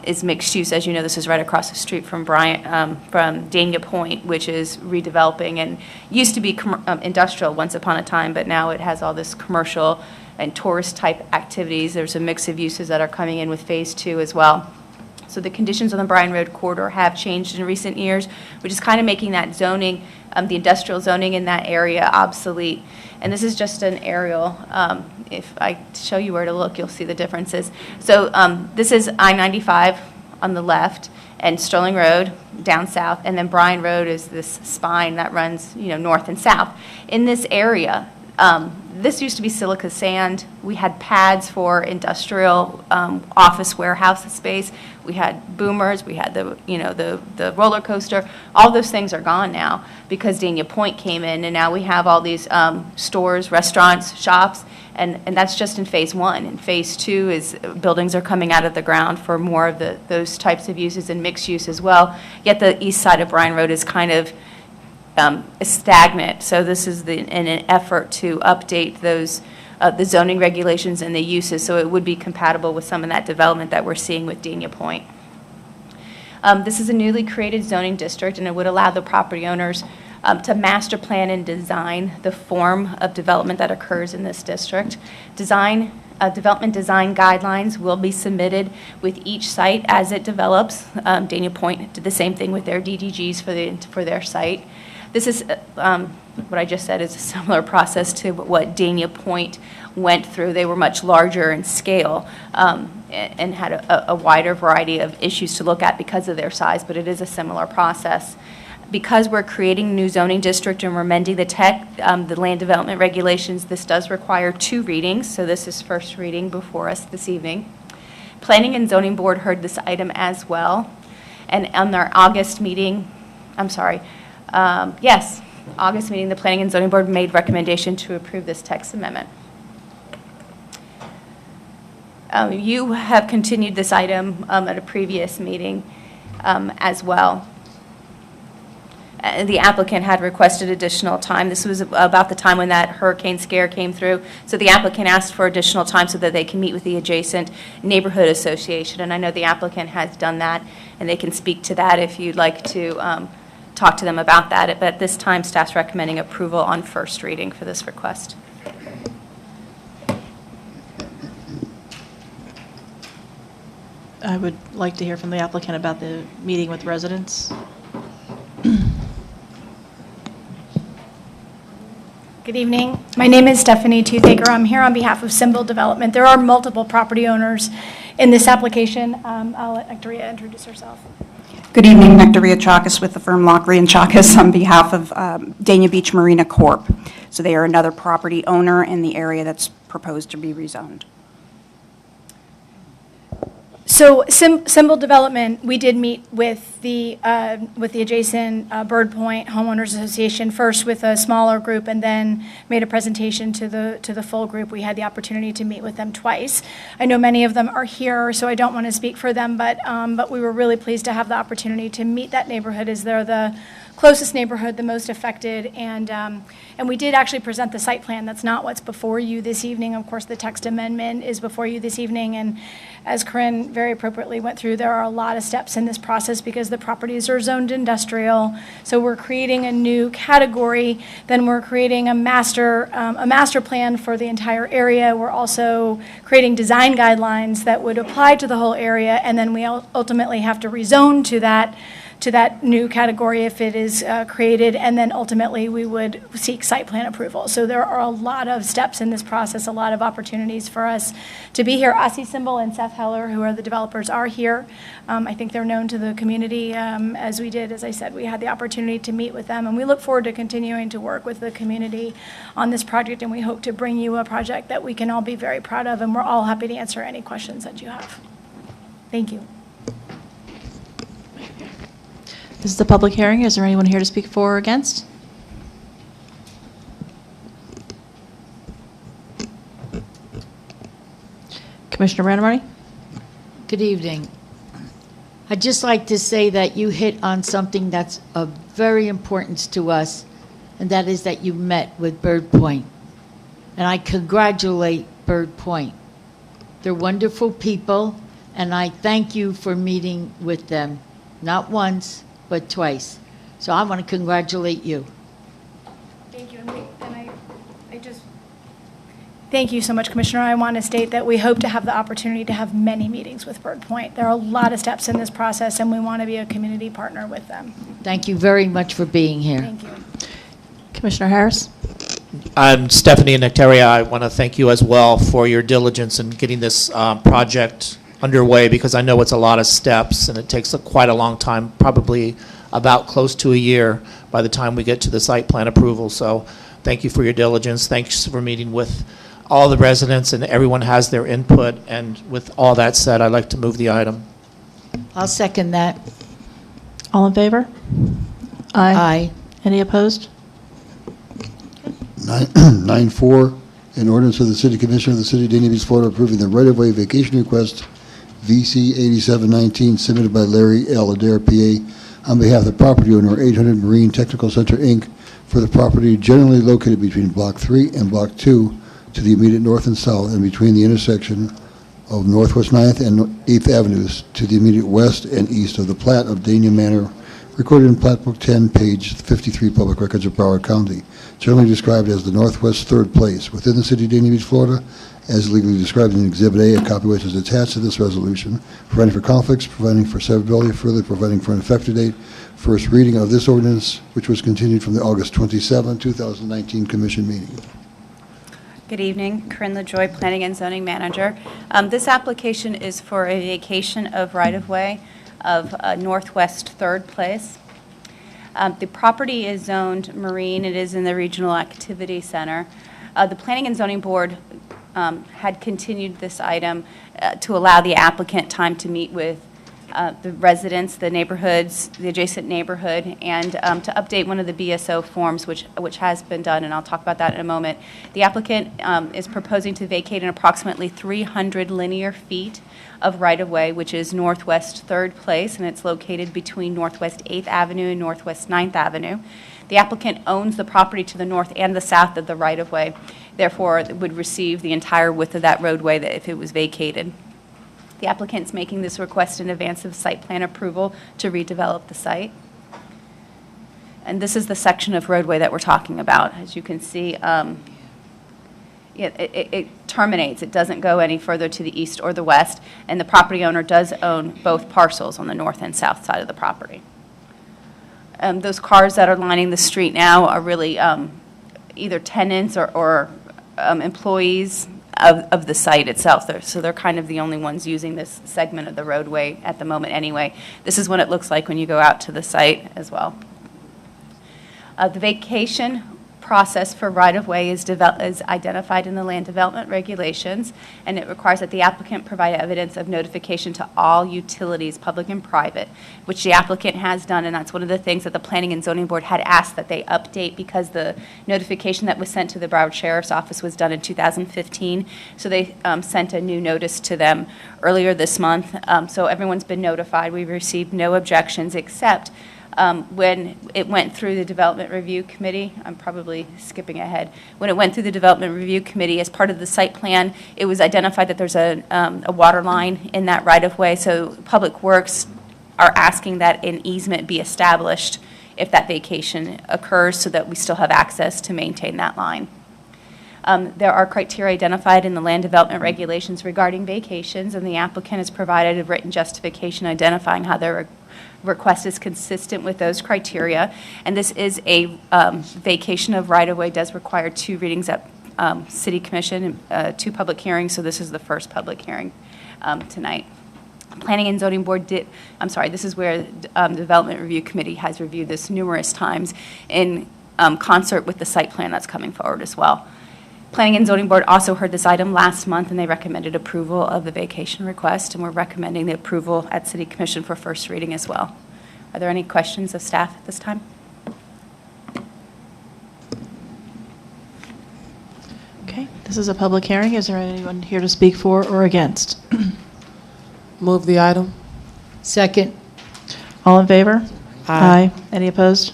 T: is mixed use. As you know, this is right across the street from from Dania Point, which is redeveloping and used to be industrial once upon a time, but now it has all this commercial and tourist type activities. There's a mix of uses that are coming in with phase 2 as well. So the conditions on the Bryan Road corridor have changed in recent years, which is kind of making that zoning, the industrial zoning in that area obsolete. And this is just an aerial. If I show you where to look, you'll see the differences. So this is I-95 on the left and Sterling Road down south, and then Bryan Road is this spine that runs, north and south. In this area, this used to be silica sand. We had pads for industrial office warehouse space. We had boomers. We had the roller coaster. All those things are gone now because Dania Point came in, and now we have all these stores, restaurants, shops, and that's just in phase 1. In phase 2 is buildings are coming out of the ground for more of those types of uses and mixed use as well. Yet the east side of Bryan Road is kind of stagnant. So this is in an effort to update those the zoning regulations and the uses so it would be compatible with some of that development that we're seeing with Dania Point. This is a newly created zoning district, and it would allow the property owners to master plan and design the form of development that occurs in this district. Development design guidelines will be submitted with each site as it develops. Dania Point did the same thing with their DDGs for their site. This is, what I just said is a similar process to what Dania Point went through. They were much larger in scale and had a wider variety of issues to look at because of their size, but it is a similar process. Because we're creating a new zoning district and we're amending the land development regulations, this does require 2 readings, so this is first reading before us this evening. Planning and Zoning Board heard this item as well, and on their August meeting, August meeting, the Planning and Zoning Board made recommendation to approve this text amendment. You have continued this item at a previous meeting as well. The applicant had requested additional time. This was about the time when that hurricane scare came through. So the applicant asked for additional time so that they can meet with the adjacent neighborhood association. And I know the applicant has done that, and they can speak to that if you'd like to talk to them about that. But at this time, staff's recommending approval on first reading for this request.
B: I would like to hear from the applicant about the meeting with residents.
U: Good evening. My name is Stephanie Toothaker. I'm here on behalf of Symbol Development. There are multiple property owners in this application. I'll let Nectaria introduce herself.
V: Good evening, Nectaria Chakas with the firm Lockery and Chakas on behalf of Dania Beach Marina Corp. So they are another property owner in the area that's proposed to be rezoned.
U: So Symbol Development, we did meet with the adjacent Bird Point Homeowners Association first with a smaller group, and then made a presentation to the full group. We had the opportunity to meet with them twice. I know many of them are here, so I don't want to speak for them, but we were really pleased to have the opportunity to meet that neighborhood as they're the closest neighborhood, the most affected, and we did actually present the site plan. That's not what's before you this evening. Of course, the text amendment is before you this evening, and as Corinne very appropriately went through, there are a lot of steps in this process because the properties are zoned industrial. So we're creating a new category, then we're creating a master plan for the entire area. We're also creating design guidelines that would apply to the whole area, and then we ultimately have to rezone to that new category if it is created, and then ultimately we would seek site plan approval. So there are a lot of steps in this process, a lot of opportunities for us to be here. Aussie Symbol and Seth Heller, who are the developers, are here. I think they're known to the community as we did. As I said, we had the opportunity to meet with them, and we look forward to continuing to work with the community on this project, and we hope to bring you a project that we can all be very proud of, and we're all happy to answer any questions that you have. Thank you.
B: This is a public hearing. Is there anyone here to speak for or against? Commissioner Brandamati?
W: Good evening. I'd just like to say that you hit on something that's of very importance to us, and that is that you met with Bird Point. and I congratulate Bird Point. They're wonderful people, and I thank you for meeting with them, not once, but twice. So I want to congratulate you.
U: Thank you, thank you so much, Commissioner. I want to state that we hope to have the opportunity to have many meetings with Bird Point. There are a lot of steps in this process, and we want to be a community partner with them.
W: Thank you very much for being here.
U: Thank you.
B: Commissioner Harris?
D: I'm Stephanie Nectaria. I want to thank you as well for your diligence in getting this project underway, because I know it's a lot of steps and it takes quite a long time, probably about close to a year by the time we get to the site plan approval. So thank you for your diligence. Thanks for meeting with all the residents, and everyone has their input. And with all that said, I'd like to move the item.
W: I'll second that.
B: All in favor?
W: Aye.
B: Any opposed?
R: 9.4, an ordinance of the City Commission of the City of Dania Beach, Florida, approving the right-of-way vacation request VC 8719 submitted by Larry L. Adair, PA, on behalf of the property owner, 800 Marine Technical Center, Inc., for the property generally located between Block 3 and Block 2 to the immediate north and south, and between the intersection of Northwest 9th and 8th Avenues to the immediate west and east of the plat of Dania Manor, recorded in Plat Book 10, page 53, Public Records of Broward County, generally described as the Northwest Third Place, within the City of Dania Beach, Florida, as legally described in Exhibit A, a copy which is attached to this resolution, providing for conflicts, providing for severability, further providing for an effective date. First reading of this ordinance, which was continued from the August 27, 2019 Commission meeting.
T: Good evening, Corinne LaJoy, Planning and Zoning Manager. This application is for a vacation of right-of-way of Northwest Third Place. The property is zoned marine. It is in the Regional Activity Center. The Planning and Zoning Board had continued this item to allow the applicant time to meet with the residents, the neighborhoods, the adjacent neighborhood, and to update one of the BSO forms, which has been done, and I'll talk about that in a moment. The applicant is proposing to vacate an approximately 300 linear feet of right-of-way, which is Northwest 3rd Place, and it's located between Northwest 8th Avenue and Northwest 9th Avenue. The applicant owns the property to the north and the south of the right-of-way, therefore it would receive the entire width of that roadway if it was vacated. The applicant's making this request in advance of site plan approval to redevelop the site. And this is the section of roadway that we're talking about. As you can see, it terminates. It doesn't go any further to the east or the west, and the property owner does own both parcels on the north and south side of the property. Those cars that are lining the street now are really either tenants or employees of the site itself. So they're kind of the only ones using this segment of the roadway at the moment anyway. This is what it looks like when you go out to the site as well. The vacation process for right-of-way is identified in the land development regulations, and it requires that the applicant provide evidence of notification to all utilities, public and private, which the applicant has done, and that's one of the things that the Planning and Zoning Board had asked that they update, because the notification that was sent to the Broward Sheriff's Office was done in 2015, so they sent a new notice to them earlier this month. So everyone's been notified. We've received no objections, except when it went through the Development Review Committee. I'm probably skipping ahead. When it went through the Development Review Committee, as part of the site plan, it was identified that there's a water line in that right-of-way, so Public Works are asking that an easement be established if that vacation occurs, so that we still have access to maintain that line. There are criteria identified in the land development regulations regarding vacations, and the applicant has provided a written justification identifying how their request is consistent with those criteria. And this is a vacation of right-of-way, does require 2 readings at City Commission, 2 public hearings, so this is the first public hearing tonight. Planning and Zoning Board this is where the Development Review Committee has reviewed this numerous times in concert with the site plan that's coming forward as well. Planning and Zoning Board also heard this item last month, and they recommended approval of the vacation request, and we're recommending the approval at City Commission for first reading as well. Are there any questions of staff at this time?
B: Okay, this is a public hearing. Is there anyone here to speak for or against?
K: Move the item.
W: Second.
B: All in favor?
K: Aye.
B: Any opposed?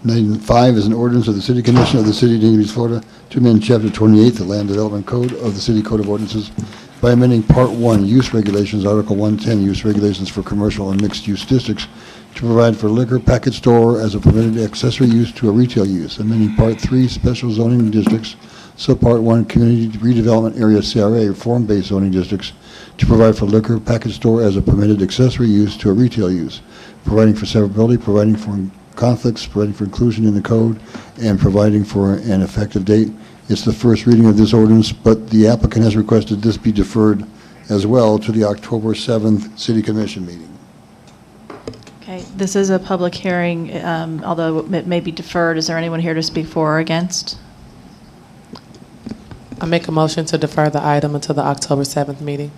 R: 9.5 is an ordinance of the City Commission of the City of Dania Beach, Florida, to amend Chapter 28, the Land Development Code of the City Code of Ordinances by amending Part 1, Use Regulations, Article 110, Use Regulations for Commercial and Mixed-Use Districts, to provide for liquor package store as a permitted accessory use to a retail use, amending Part 3, Special Zoning Districts, Subpart 1, Community Redevelopment Area, CRA, Form-Based Zoning Districts, to provide for liquor package store as a permitted accessory use to a retail use, providing for severability, providing for conflicts, providing for inclusion in the code, and providing for an effective date. It's the first reading of this ordinance, but the applicant has requested this be deferred as well to the October 7th City Commission meeting.
B: Okay, this is a public hearing, although it may be deferred. Is there anyone here to speak for or against?
K: I make a motion to defer the item until the October 7th meeting.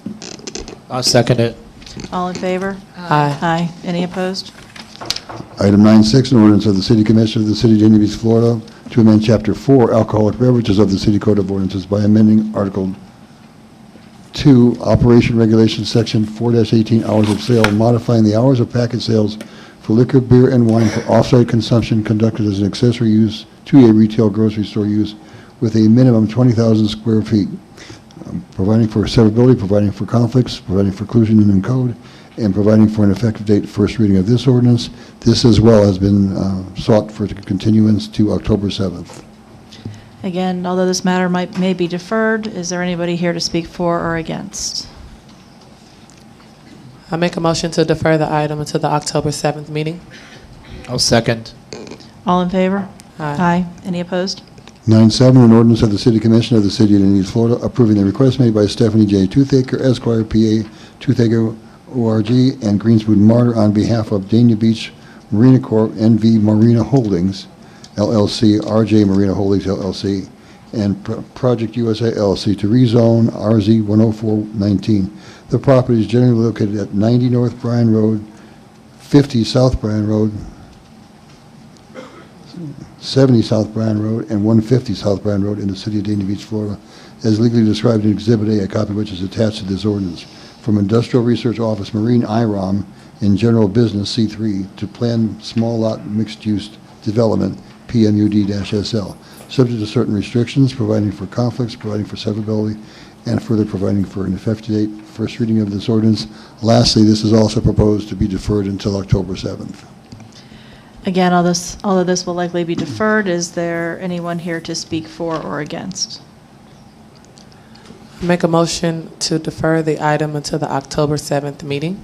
D: I'll second it.
B: All in favor?
K: Aye.
B: Aye. Any opposed?
R: Item 9.6, an ordinance of the City Commission of the City of Dania Beach, Florida, to amend Chapter 4, Alcoholic Beverages of the City Code of Ordinances by amending Article 2, Operation Regulations, Section 4-18, Hours of Sale, modifying the hours of package sales for liquor, beer, and wine for off-site consumption conducted as an accessory use to a retail grocery store use with a minimum 20,000 square feet, providing for severability, providing for conflicts, providing for inclusion in the code, and providing for an effective date, first reading of this ordinance. This as well has been sought for continuance to October 7th.
B: Again, although this matter may be deferred, is there anybody here to speak for or against?
K: I make a motion to defer the item until the October 7th meeting.
D: I'll second.
B: All in favor?
K: Aye.
B: Any opposed?
R: 9.7, an ordinance of the City Commission of the City of Dania Beach, Florida, approving the request made by Stephanie J. Toothaker, Esquire, PA, Toothaker, ORG, and Greenspoon Martyr on behalf of Dania Beach Marina Corp., NV Marina Holdings, LLC, RJ Marina Holdings, LLC, and Project USA, LLC, to rezone RZ 10419. The property is generally located at 90 North Bryan Road, 50 South Bryan Road, 70 South Bryan Road, and 150 South Bryan Road in the City of Dania Beach, Florida, as legally described in Exhibit A, a copy of which is attached to this ordinance. From Industrial Research Office Marine IROM in General Business C3 to Planned Small Lot Mixed Use Development PMUD-SL, subject to certain restrictions, providing for conflicts, providing for severability, and further providing for an effective date, first reading of this ordinance. Lastly, this is also proposed to be deferred until October 7th.
B: Again, although this will likely be deferred, is there anyone here to speak for or against?
K: I make a motion to defer the item until the October 7th meeting.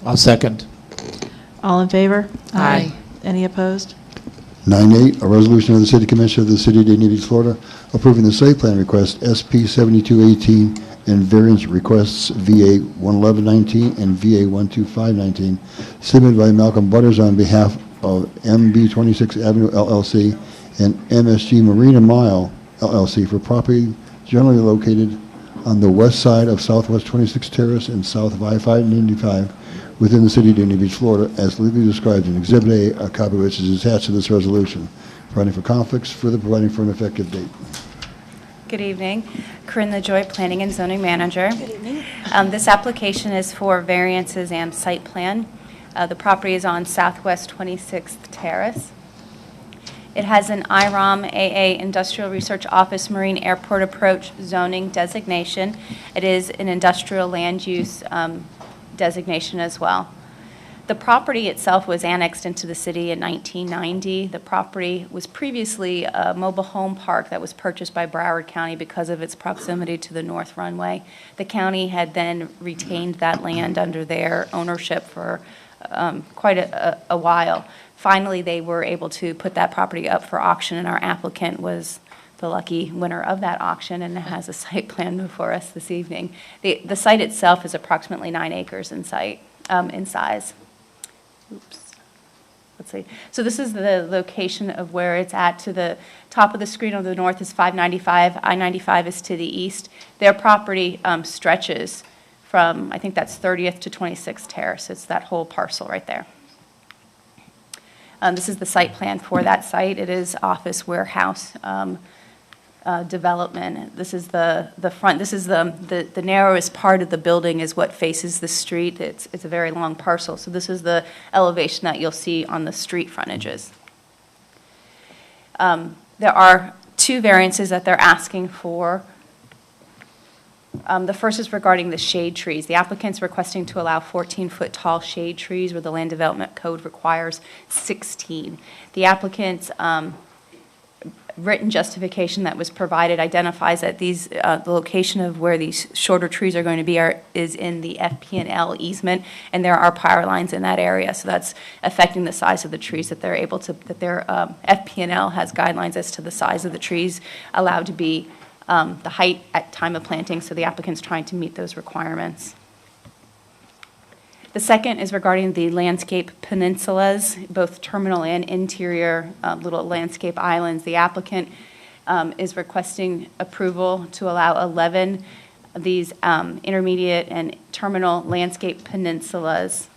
D: I'll second.
B: All in favor?
K: Aye.
B: Any opposed?
R: 9.8, a resolution of the City Commission of the City of Dania Beach, Florida, approving the site plan request SP 7218 and variance requests VA 11119 and VA 12519 submitted by Malcolm Butters on behalf of MB 26 Avenue LLC and MSG Marina Mile LLC for property generally located on the west side of Southwest 26th Terrace and south of I-595 within the City of Dania Beach, Florida, as legally described in Exhibit A, a copy of which is attached to this resolution, providing for conflicts, further providing for an effective date.
T: Good evening. Corinne LaJoy, Planning and Zoning Manager. Good evening. This application is for variances and site plan. The property is on Southwest 26th Terrace. It has an IROM AA Industrial Research Office Marine Airport Approach zoning designation. It is an industrial land use designation as well. The property itself was annexed into the city in 1990. The property was previously a mobile home park that was purchased by Broward County because of its proximity to the north runway. The county had then retained that land under their ownership for quite a while. Finally, they were able to put that property up for auction, and our applicant was the lucky winner of that auction and has a site plan before us this evening. The site itself is approximately 9 acres in size. Oops. Let's see. So this is the location of where it's at. To the top of the screen on the north is 595. I-95 is to the east. Their property stretches from, I think that's 30th to 26th Terrace. It's that whole parcel right there. This is the site plan for that site. It is office warehouse development. This is the front. This is the narrowest part of the building is what faces the street. It's a very long parcel. So this is the elevation that you'll see on the street frontages. There are two variances that they're asking for. The first is regarding the shade trees. The applicant's requesting to allow 14-foot tall shade trees where the Land Development Code requires 16. The applicant's written justification that was provided identifies that the location of where these shorter trees are going to be is in the FP&L easement, and there are power lines in that area, so that's affecting the size of the trees that they're able to, that their FP&L has guidelines as to the size of the trees allowed to be, the height at time of planting, so the applicant's trying to meet those requirements. The second is regarding the landscape peninsulas, both terminal and interior little landscape islands. The applicant is requesting approval to allow 11 of these intermediate and terminal landscape peninsulas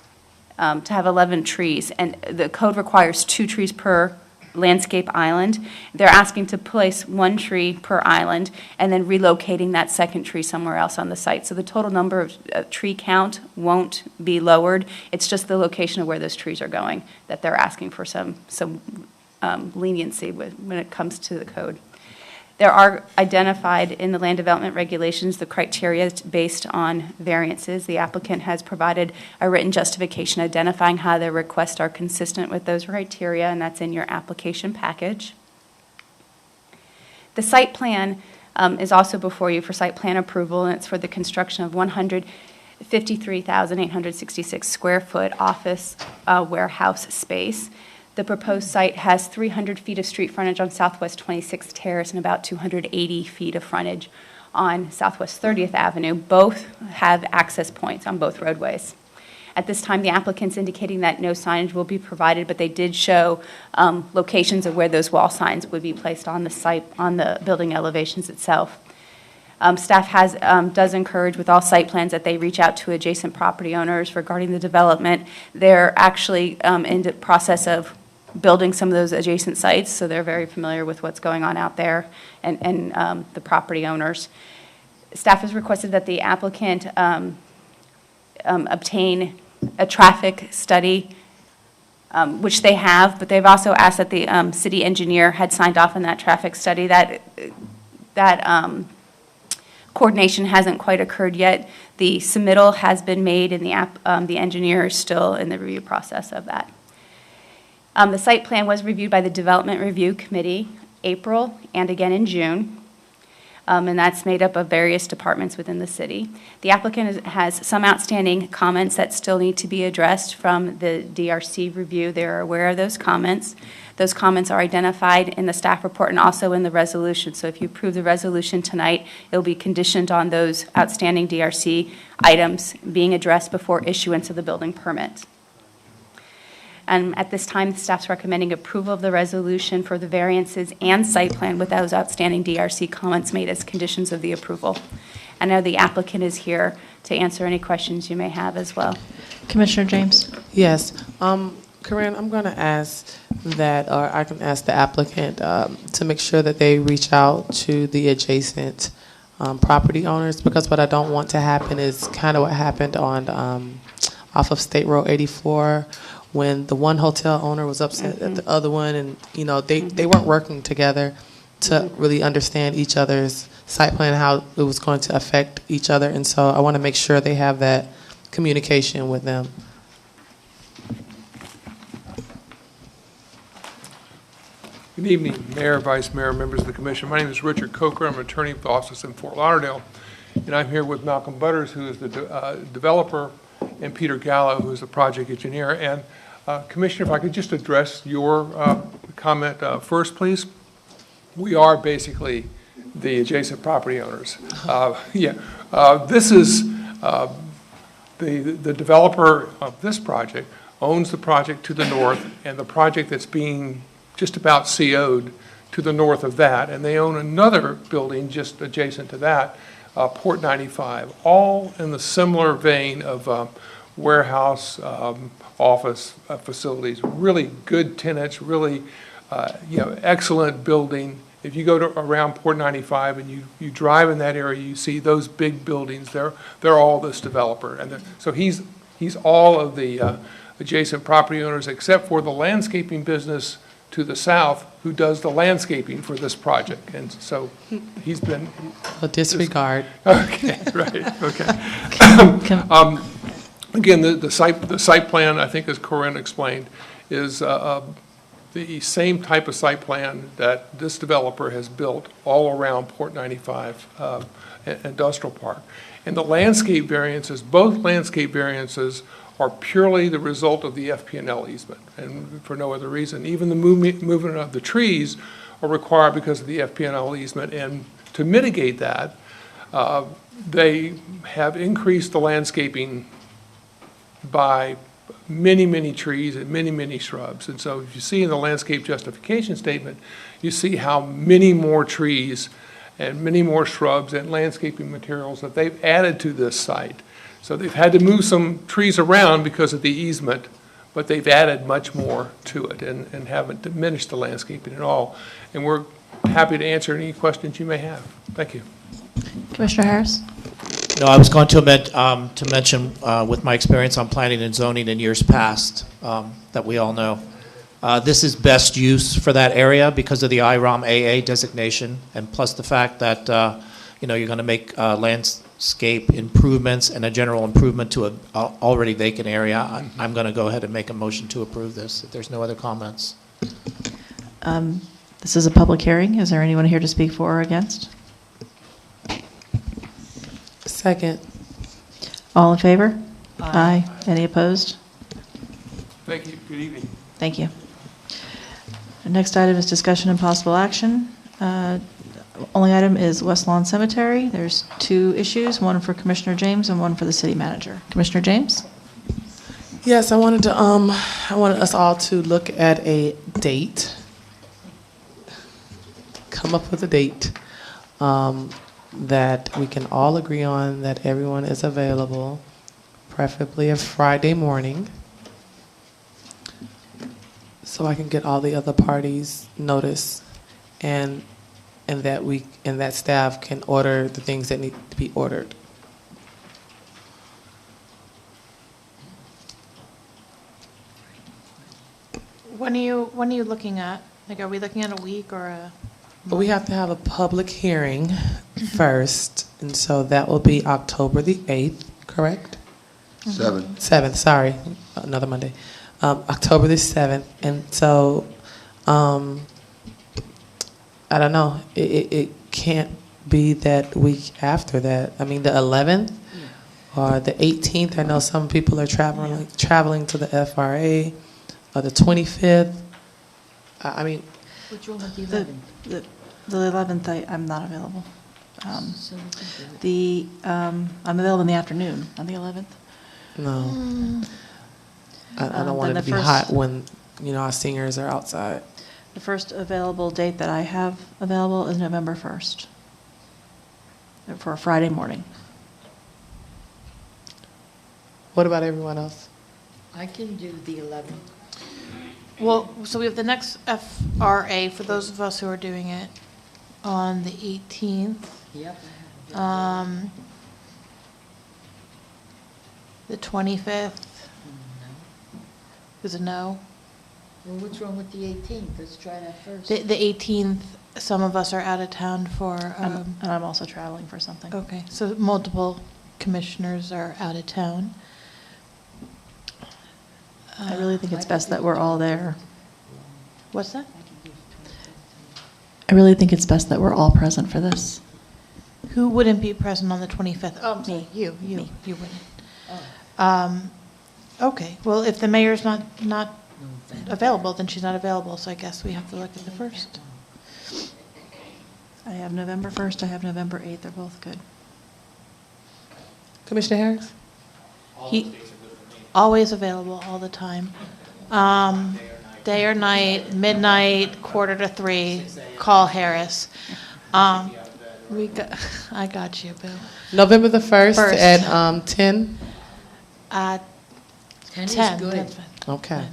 T: to have 11 trees. And the code requires 2 trees per landscape island. They're asking to place 1 tree per island and then relocating that second tree somewhere else on the site. So the total number of tree count won't be lowered. It's just the location of where those trees are going that they're asking for some leniency when it comes to the code. There are identified in the land development regulations the criteria based on variances. The applicant has provided a written justification identifying how their requests are consistent with those criteria, and that's in your application package. The site plan is also before you for site plan approval, and it's for the construction of 153,866 square foot office warehouse space. The proposed site has 300 feet of street frontage on Southwest 26th Terrace and about 280 feet of frontage on Southwest 30th Avenue. Both have access points on both roadways. At this time, the applicant's indicating that no signage will be provided, but they did show locations of where those wall signs would be placed on the site, on the building elevations itself. Staff does encourage with all site plans that they reach out to adjacent property owners regarding the development. They're actually in the process of building some of those adjacent sites, so they're very familiar with what's going on out there and the property owners. Staff has requested that the applicant obtain a traffic study, which they have, but they've also asked that the city engineer had signed off on that traffic study. That coordination hasn't quite occurred yet. The submittal has been made, and the engineer is still in the review process of that. The site plan was reviewed by the Development Review Committee April and again in June, and that's made up of various departments within the city. The applicant has some outstanding comments that still need to be addressed from the DRC review. They're aware of those comments. Those comments are identified in the staff report and also in the resolution. So if you approve the resolution tonight, it'll be conditioned on those outstanding DRC items being addressed before issuance of the building permit. And at this time, the staff's recommending approval of the resolution for the variances and site plan with those outstanding DRC comments made as conditions of the approval. I know the applicant is here to answer any questions you may have as well.
B: Commissioner James?
K: Yes. Corinne, I'm going to ask that, or I can ask the applicant to make sure that they reach out to the adjacent property owners, because what I don't want to happen is kind of what happened on off of State Road 84, when the one hotel owner was upset at the other one, and they weren't working together to really understand each other's site plan, how it was going to affect each other, and so I want to make sure they have that communication with them.
A: Good evening, Mayor, Vice Mayor, members of the Commission. My name is Richard Coker. I'm an attorney with the office in Fort Lauderdale, and I'm here with Malcolm Butters, who is the developer, and Peter Gallo, who is the project engineer. And Commissioner, if I could just address your comment first, please. We are basically the adjacent property owners. This is the developer of this project owns the project to the north, and the project that's being just about CO'd to the north of that, and they own another building just adjacent to that, Port 95, all in the similar vein of warehouse, office facilities, really good tenants, really excellent building. If you go around Port 95 and you drive in that area, you see those big buildings. They're all this developer, and so he's all of the adjacent property owners, except for the landscaping business to the south who does the landscaping for this project. And so he's been.
K: A disregard.
A: Okay, right, okay. Again, the site plan, I think as Corinne explained, is the same type of site plan that this developer has built all around Port 95 Industrial Park. And the landscape variances, both landscape variances are purely the result of the FP&L easement, and for no other reason. Even the movement of the trees are required because of the FP&L easement, and to mitigate that, they have increased the landscaping by many, many trees and many, many shrubs. And so if you see in the landscape justification statement, you see how many more trees and many more shrubs and landscaping materials that they've added to this site. So they've had to move some trees around because of the easement, but they've added much more to it and haven't diminished the landscaping at all. And we're happy to answer any questions you may have. Thank you.
B: Commissioner Harris?
D: No, I was going to mention, with my experience on planning and zoning in years past, that we all know, this is best use for that area because of the IROM AA designation, and plus the fact that, you're going to make landscape improvements and a general improvement to an already vacant area. I'm going to go ahead and make a motion to approve this, if there's no other comments.
B: This is a public hearing. Is there anyone here to speak for or against?
K: Second.
B: All in favor? Aye. Any opposed?
A: Thank you. Good evening.
B: Thank you. The next item is discussion and possible action. Only item is West Lawn Cemetery. There's two issues, one for Commissioner James and one for the city manager. Commissioner James?
K: Yes, I wanted us all to look at a date. Come up with a date that we can all agree on, that everyone is available, preferably a Friday morning, so I can get all the other parties notice, and that staff can order the things that need to be ordered.
F: When are you looking at? Like, are we looking at a week or a?
K: But we have to have a public hearing first, and so that will be October the 8th, correct? 7th, sorry, another Monday. October the 7th, and so, I don't know, it can't be that week after that. I mean, the 11th or the 18th, I know some people are traveling to the FRA, or the 25th. I mean.
W: Which one was the 11th?
B: The 11th, I'm not available. I'm available in the afternoon on the 11th.
K: No. I don't want it
B: then
K: to be
B: the
K: hot
B: first-
K: when, our singers are outside.
B: The first available date that I have available is November 1st for a Friday morning.
K: What about everyone else?
W: I can do the 11th.
F: Well, so we have the next FRA for those of us who are doing it on the 18th.
W: Yep.
F: The 25th is a no.
W: Well, what's wrong with the 18th? Let's try that first.
F: The 18th, some of us are out of town for.
B: And I'm also traveling for something.
F: Okay, so multiple commissioners are out of town.
B: I really think it's best that we're all there.
F: What's that?
B: I really think it's best that we're all present for this.
F: Who wouldn't be present on the 25th? Oh, I'm sorry, you wouldn't. Okay, well, if the mayor's not available, then she's not available, so I guess we have to look at the first.
B: I have November 1st, I have November 8th, they're both good.
K: Commissioner Harris?
F: Always available, all the time. Day or night, midnight, 2:45, call Harris. I got you, Boo.
K: November the 1st
F: First.
K: at 10?
W: 10 is
F: 10,
W: good.
F: that's fine.
K: Okay.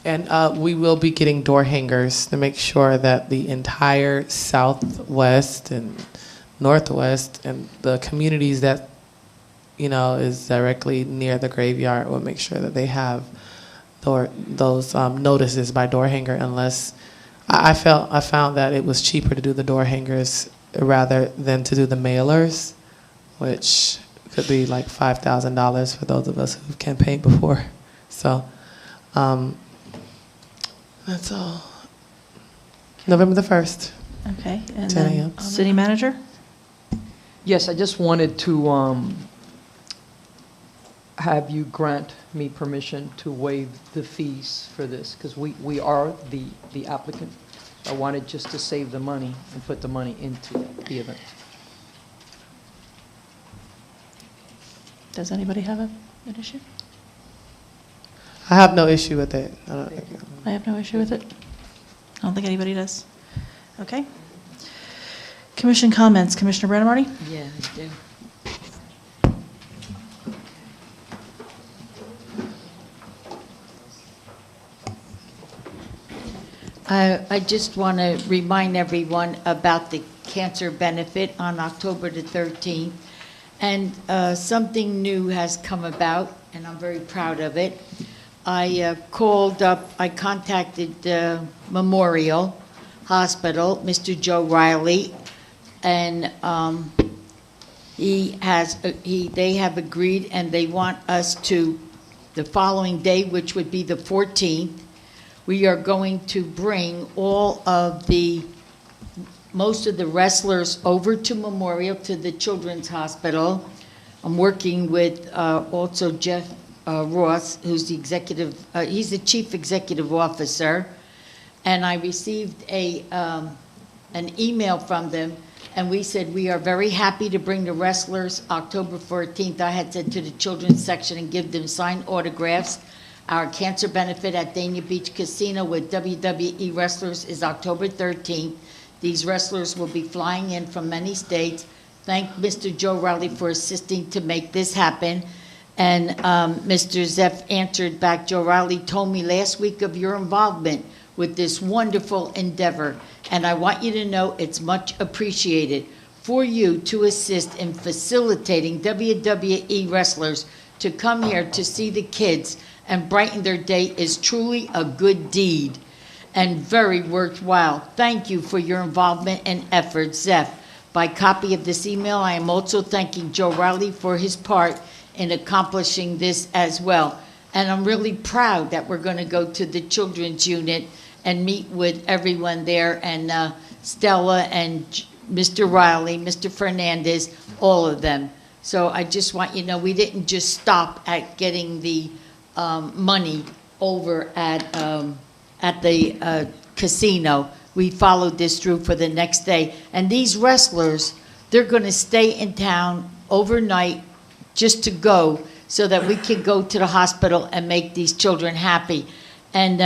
K: And we will be getting door hangers to make sure that the entire southwest and northwest and the communities that, is directly near the graveyard will make sure that they have those notices by door hanger unless I found that it was cheaper to do the door hangers rather than to do the mailers, which could be like $5,000 for those of us who've campaigned before. So that's all. November the 1st.
B: Okay, and
K: 10
B: then
K: a.m.
B: city manager?
L: Yes, I just wanted to have you grant me permission to waive the fees for this, because we are the applicant. I wanted just to save the money and put the money into the event.
B: Does anybody have an issue?
K: I have no issue with it.
B: I have no issue with it. I don't think anybody does. Okay. Commission comments. Commissioner Brandon Marty?
W: Yeah, I do. I just want to remind everyone about the cancer benefit on October the 13th. And something new has come about, and I'm very proud of it. I contacted Memorial Hospital, Mr. Joe Riley, and they have agreed, and they want us to, the following day, which would be the 14th, we are going to bring most of the wrestlers over to Memorial, to the Children's Hospital. I'm working with also Jeff Ross, who's the he's the Chief Executive Officer. And I received an email from them, and we said, we are very happy to bring the wrestlers October 14th. I had said to the children's section and give them signed autographs. Our cancer benefit at Dania Beach Casino with WWE wrestlers is October 13th. These wrestlers will be flying in from many states. Thank Mr. Joe Riley for assisting to make this happen. And Mr. Zeff answered back, Joe Riley told me last week of your involvement with this wonderful endeavor. And I want you to know it's much appreciated for you to assist in facilitating WWE wrestlers to come here to see the kids and brighten their day is truly a good deed and very worthwhile. Thank you for your involvement and efforts, Zeff. By copy of this email, I am also thanking Joe Riley for his part in accomplishing this as well. And I'm really proud that we're going to go to the children's unit and meet with everyone there, and Stella and Mr. Riley, Mr. Fernandez, all of them. So I just want you to know we didn't just stop at getting the money over at the casino. We followed this through for the next day. And these wrestlers, they're going to stay in town overnight just to go so that we can go to the hospital and make these children happy. And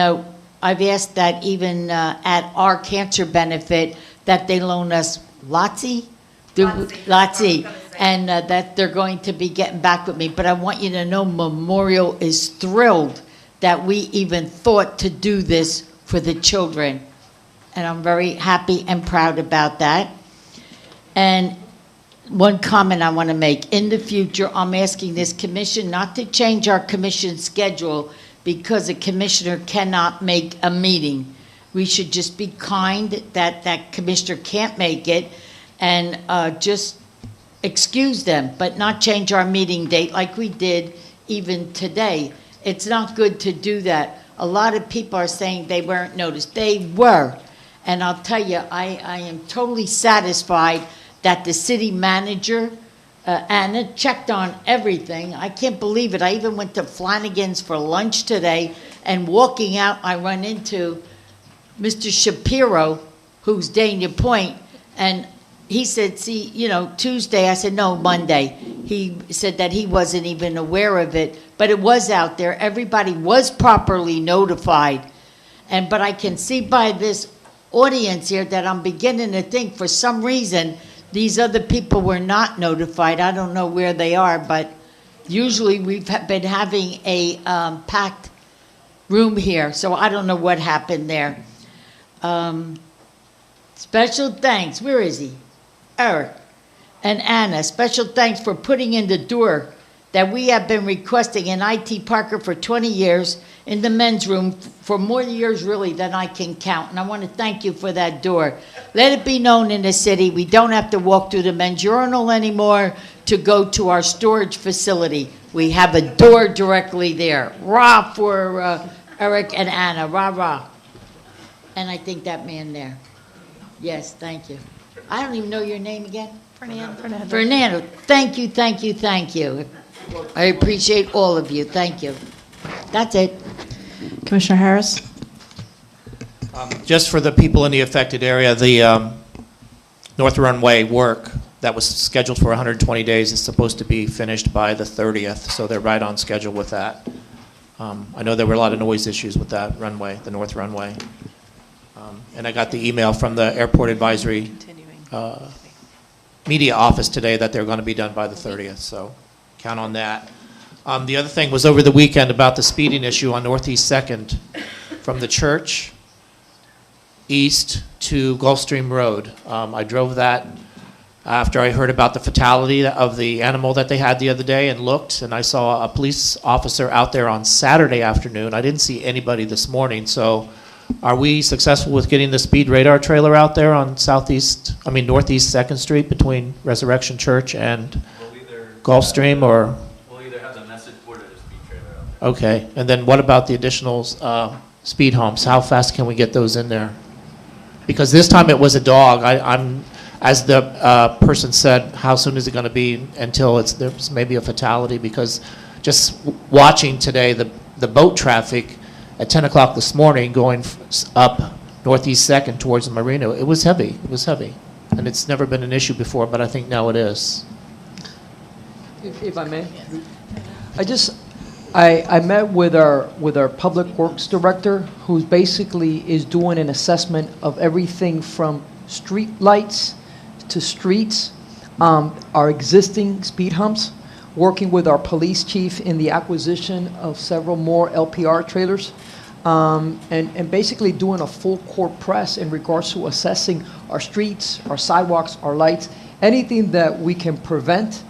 W: I've asked that even at our cancer benefit that they loan us Lotsie, and that they're going to be getting back with me. But I want you to know Memorial is thrilled that we even thought to do this for the children. And I'm very happy and proud about that. And one comment I want to make. In the future, I'm asking this commission not to change our commission schedule because a commissioner cannot make a meeting. We should just be kind that that commissioner can't make it and just excuse them, but not change our meeting date like we did even today. It's not good to do that. A lot of people are saying they weren't noticed. They were. And I'll tell you, I am totally satisfied that the city manager, Anna, checked on everything. I can't believe it. I even went to Flanagan's for lunch today, and walking out, I run into Mr. Shapiro, who's Dania Point, and he said, see, Tuesday. I said, no, Monday. He said that he wasn't even aware of it, but it was out there. Everybody was properly notified. But I can see by this audience here that I'm beginning to think for some reason these other people were not notified. I don't know where they are, but usually we've been having a packed room here, so I don't know what happened there. Special thanks. Where is he? Eric and Anna, special thanks for putting in the door that we have been requesting in IT Parker for 20 years. in the men's room for more years really than I can count, and I want to thank you for that door. Let it be known in the city, we don't have to walk through the men's urinal anymore to go to our storage facility. We have a door directly there. Rah for Eric and Anna, rah, rah. And I think that man there. Yes, thank you. I don't even know your name again.
F: Fernando.
W: Fernando, thank you, thank you, thank you. I appreciate all of you, thank you. That's it.
B: Commissioner Harris?
D: Just for the people in the affected area, the North Runway work that was scheduled for 120 days is supposed to be finished by the 30th, so they're right on schedule with that. I know there were a lot of noise issues with that runway, the North Runway. And I got the email from the Airport Advisory Media Office today that they're going to be done by the 30th, so count on that. The other thing was over the weekend about the speeding issue on Northeast 2nd from the church east to Gulfstream Road. I drove that after I heard about the fatality of the animal that they had the other day and looked, and I saw a police officer out there on Saturday afternoon. I didn't see anybody this morning, so are we successful with getting the speed radar trailer out there on Northeast 2nd Street between Resurrection Church and Gulfstream, or?
P: We'll either have the message board or the speed trailer out there.
D: Okay, and then what about the additional speed humps? How fast can we get those in there? Because this time it was a dog. I'm, as the person said, how soon is it going to be until there's maybe a fatality? Because just watching today, the boat traffic at 10 o'clock this morning going up Northeast 2nd towards the marina, it was heavy. It was heavy. And it's never been an issue before, but I think now it is.
L: If I may, I met with our public works director, who basically is doing an assessment of everything from street lights to streets, our existing speed humps, working with our police chief in the acquisition of several more LPR trailers, and basically doing a full court press in regards to assessing our streets, our sidewalks, our lights, anything that we can prevent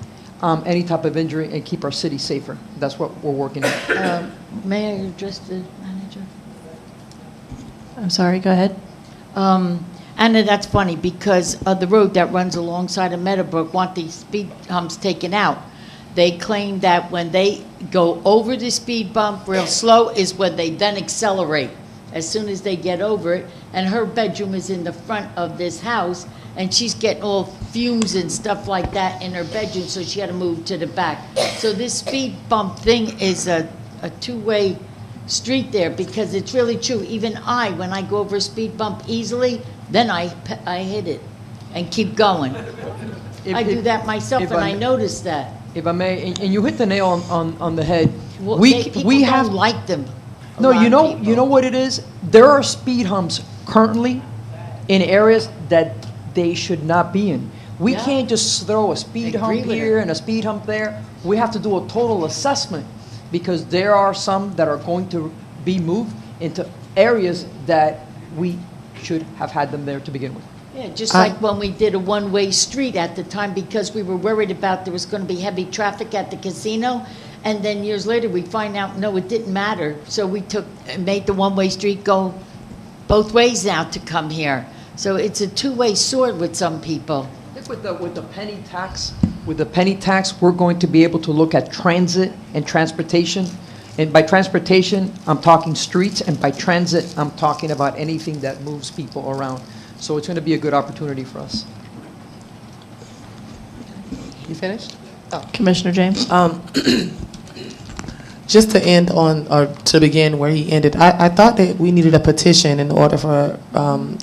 L: any type of injury and keep our city safer. That's what we're working on.
W: May I address the manager?
B: I'm sorry, go ahead.
W: Anna, that's funny, because the road that runs alongside of Meadowbrook want these speed humps taken out. They claim that when they go over the speed bump real slow is when they then accelerate as soon as they get over it. And her bedroom is in the front of this house, and she's getting all fumes and stuff like that in her bedroom, so she had to move to the back. So this speed bump thing is a two-way street there, because it's really true. Even when I go over a speed bump easily, then I hit it and keep going. I do that myself, and I noticed that.
L: If I may, and you hit the nail on the head.
W: Well,
L: we
W: people
L: have
W: don't like them.
L: No, you know what it is? There are speed humps currently in areas that they should not be in. We can't just throw a speed hump here and a speed hump there. We have to do a total assessment, because there are some that are going to be moved into areas that we should have had them there to begin with.
W: Yeah, just like when we did a one-way street at the time, because we were worried about there was going to be heavy traffic at the casino, and then years later we find out, no, it didn't matter. So we made the one-way street go both ways now to come here. So it's a two-way sword with some people.
L: I think with the penny tax, we're going to be able to look at transit and transportation. And by transportation, I'm talking streets, and by transit, I'm talking about anything that moves people around. So it's going to be a good opportunity for us.
K: You finished?
B: Commissioner James?
K: Just to end on, or to begin where he ended, I thought that we needed a petition in order for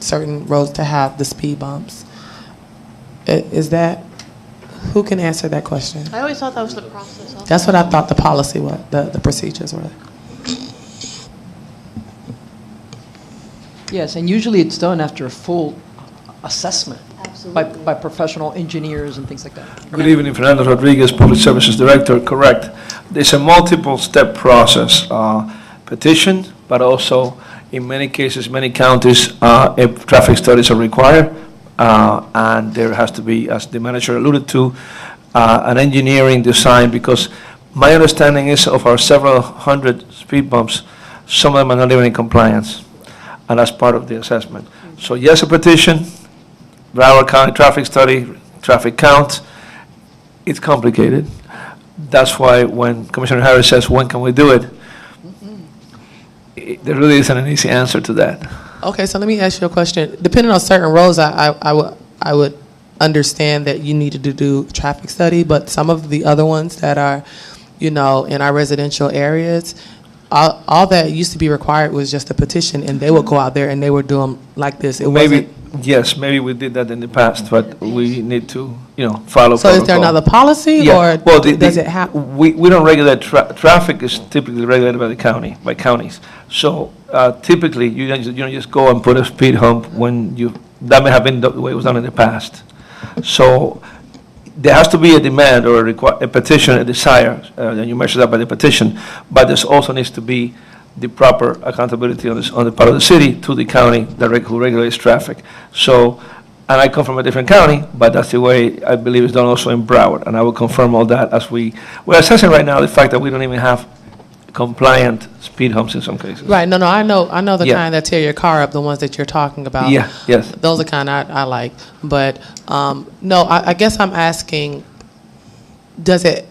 K: certain roads to have the speed bumps. Is that, who can answer that question?
F: I always thought that was the process.
K: That's what I thought the policy was, the procedures were.
L: Yes, and usually it's done after a full assessment by professional engineers and things like that.
C: Good evening, Fernando Rodriguez, Public Services Director. Correct. There's a multiple-step process, petition, but also in many cases, many counties, if traffic studies are required, and there has to be, as the manager alluded to, an engineering design, because my understanding is of our several hundred speed bumps, some of them are not even in compliance, and that's part of the assessment. So yes, a petition, Broward County traffic study, traffic count, it's complicated. That's why when Commissioner Harris says, when can we do it? There really isn't an easy answer to that.
K: Okay, so let me ask you a question. Depending on certain roads, I would understand that you needed to do traffic study, but some of the other ones that are, in our residential areas, all that used to be required was just a petition, and they would go out there and they would do them like this. It
C: Maybe,
K: wasn't.
C: yes, maybe we did that in the past, but we need to, follow
K: So is there
C: protocol.
K: another policy,
C: Yeah,
K: or
C: well,
K: does it happen?
C: We don't regulate, traffic is typically regulated by the county, by counties. So typically, you don't just go and put a speed hump that may have been the way it was done in the past. So there has to be a demand or a petition, a desire, and you measure that by the petition, but there also needs to be the proper accountability on the part of the city to the county who regulates traffic. So, and I come from a different county, but that's the way I believe it's done also in Broward, and I will confirm all that as we're assessing right now the fact that we don't even have compliant speed humps in some cases.
K: Right, no, I know the
C: Yeah.
K: kind that tear your car up, the ones that you're talking about.
C: Yeah, yes.
K: Those are kind I like, but, no, I guess I'm asking, does it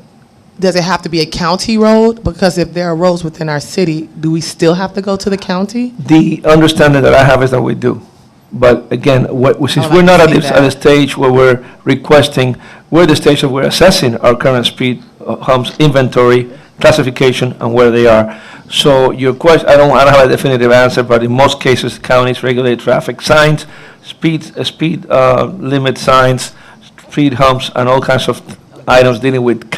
K: have to be a county road? Because if there are roads within our city, do we still have to go to the county?
C: The understanding that I have is that we do. But again, since we're not at the stage where we're requesting, we're at the stage of we're assessing our current speed humps inventory, classification, and where they are. So your question, I don't have a definitive answer, but in most cases, counties regulate traffic signs, speed limit signs, speed humps, and all kinds of items dealing with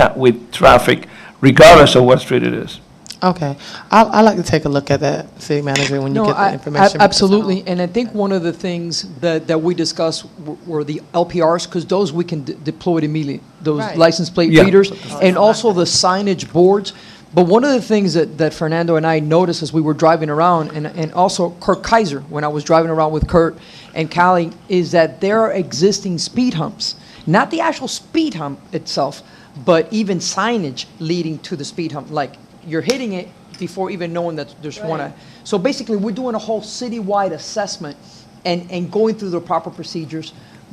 C: traffic, regardless of what street it is.
K: Okay, I'd like to take a look at that, city manager, when you get the information.
L: Absolutely, and I think one of the things that we discussed were the LPRs, because those we can deploy immediately, those
K: Right.
L: license plate
C: Yeah.
L: readers, and also the signage boards. But one of the things that Fernando and I noticed as we were driving around, and also Kurt Kaiser, when I was driving around with Kurt and Callie, is that there are existing speed humps. Not the actual speed hump itself, but even signage leading to the speed hump. Like, you're hitting it before even knowing that there's one. So basically, we're doing a whole citywide assessment and going through the proper procedures.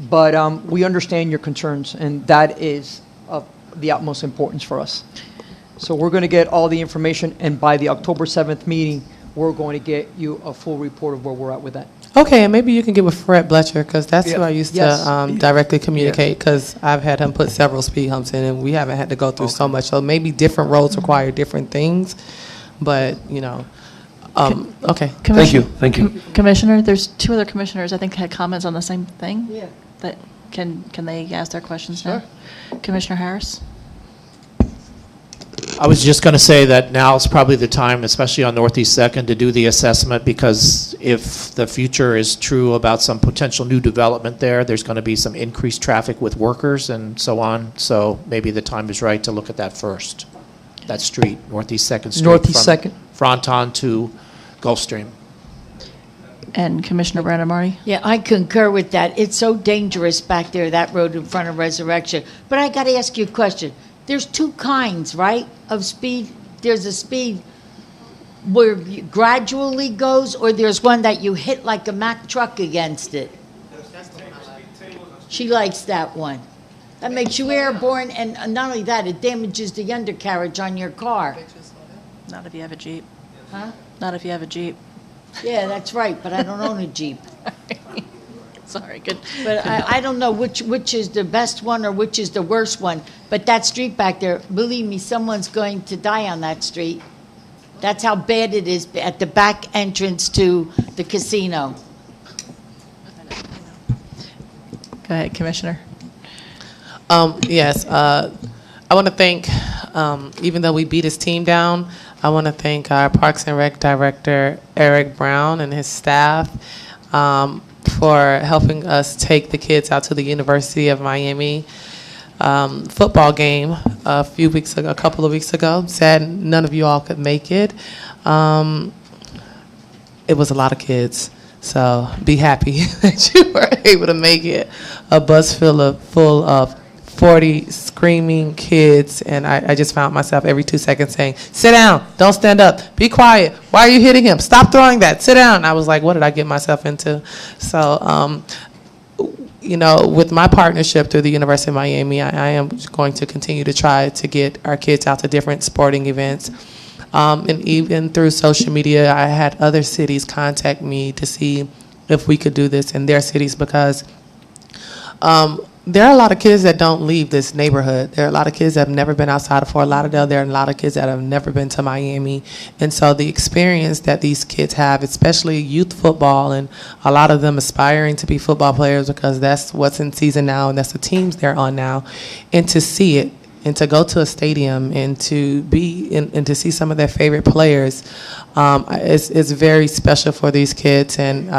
L: But we understand your concerns, and that is of the utmost importance for us. So we're going to get all the information, and by the October 7th meeting, we're going to get you a full report of where we're at with that.
K: Okay, and maybe you can get with Fred Bletcher, because that's who I used
L: Yes.
K: to directly communicate, because I've had him put several speed humps in, and we haven't had to go through so much. So maybe different roads require different things, but, okay.
C: Thank you.
B: Commissioner, there's two other commissioners, I think, had comments on the same thing. Yeah. That, can they ask their questions now? Commissioner Harris?
D: I was just going to say that now is probably the time, especially on Northeast Second, to do the assessment, because if the future is true about some potential new development there, there's going to be some increased traffic with workers and so on. So maybe the time is right to look at that first. That street, Northeast Second Street.
L: Northeast Second.
D: Fronton to Gulfstream.
B: And Commissioner Brandon Marty?
W: Yeah, I concur with that. It's so dangerous back there, that road in front of Resurrection. But I got to ask you a question. There's two kinds, right, of speed? There's a speed where it gradually goes, or there's one that you hit like a Mack truck against it. She likes that one. That makes you airborne, and not only that, it damages the undercarriage on your car.
B: Not if you have a Jeep.
W: Huh?
B: Not if you have a Jeep.
W: Yeah, that's right, but I don't own a Jeep.
B: Sorry, good.
W: But I don't know which is the best one or which is the worst one. But that street back there, believe me, someone's going to die on that street. That's how bad it is at the back entrance to the casino.
B: Go ahead, Commissioner.
K: Yes, I want to thank, even though we beat his team down, I want to thank our Parks and Rec Director, Eric Brown, and his staff for helping us take the kids out to the University of Miami football game a couple of weeks ago. Sad none of you all could make it. It was a lot of kids, so be happy that you were able to make it. A bus full of 40 screaming kids, and I just found myself every 2 seconds saying, sit down, don't stand up, be quiet, why are you hitting him, stop throwing that, sit down. I was like, what did I get myself into? So, you know, with my partnership through the University of Miami, I am going to continue to try to get our kids out to different sporting events. And even through social media, I had other cities contact me to see if we could do this in their cities, because there are a lot of kids that don't leave this neighborhood. There are a lot of kids that have never been outside of Fort Lauderdale. There are a lot of kids that have never been to Miami. And so the experience that these kids have, especially youth football, and a lot of them aspiring to be football players because that's what's in season now and that's the teams they're on now, and to see it and to go to a stadium and to be and to see some of their favorite players, it's very special for these kids. And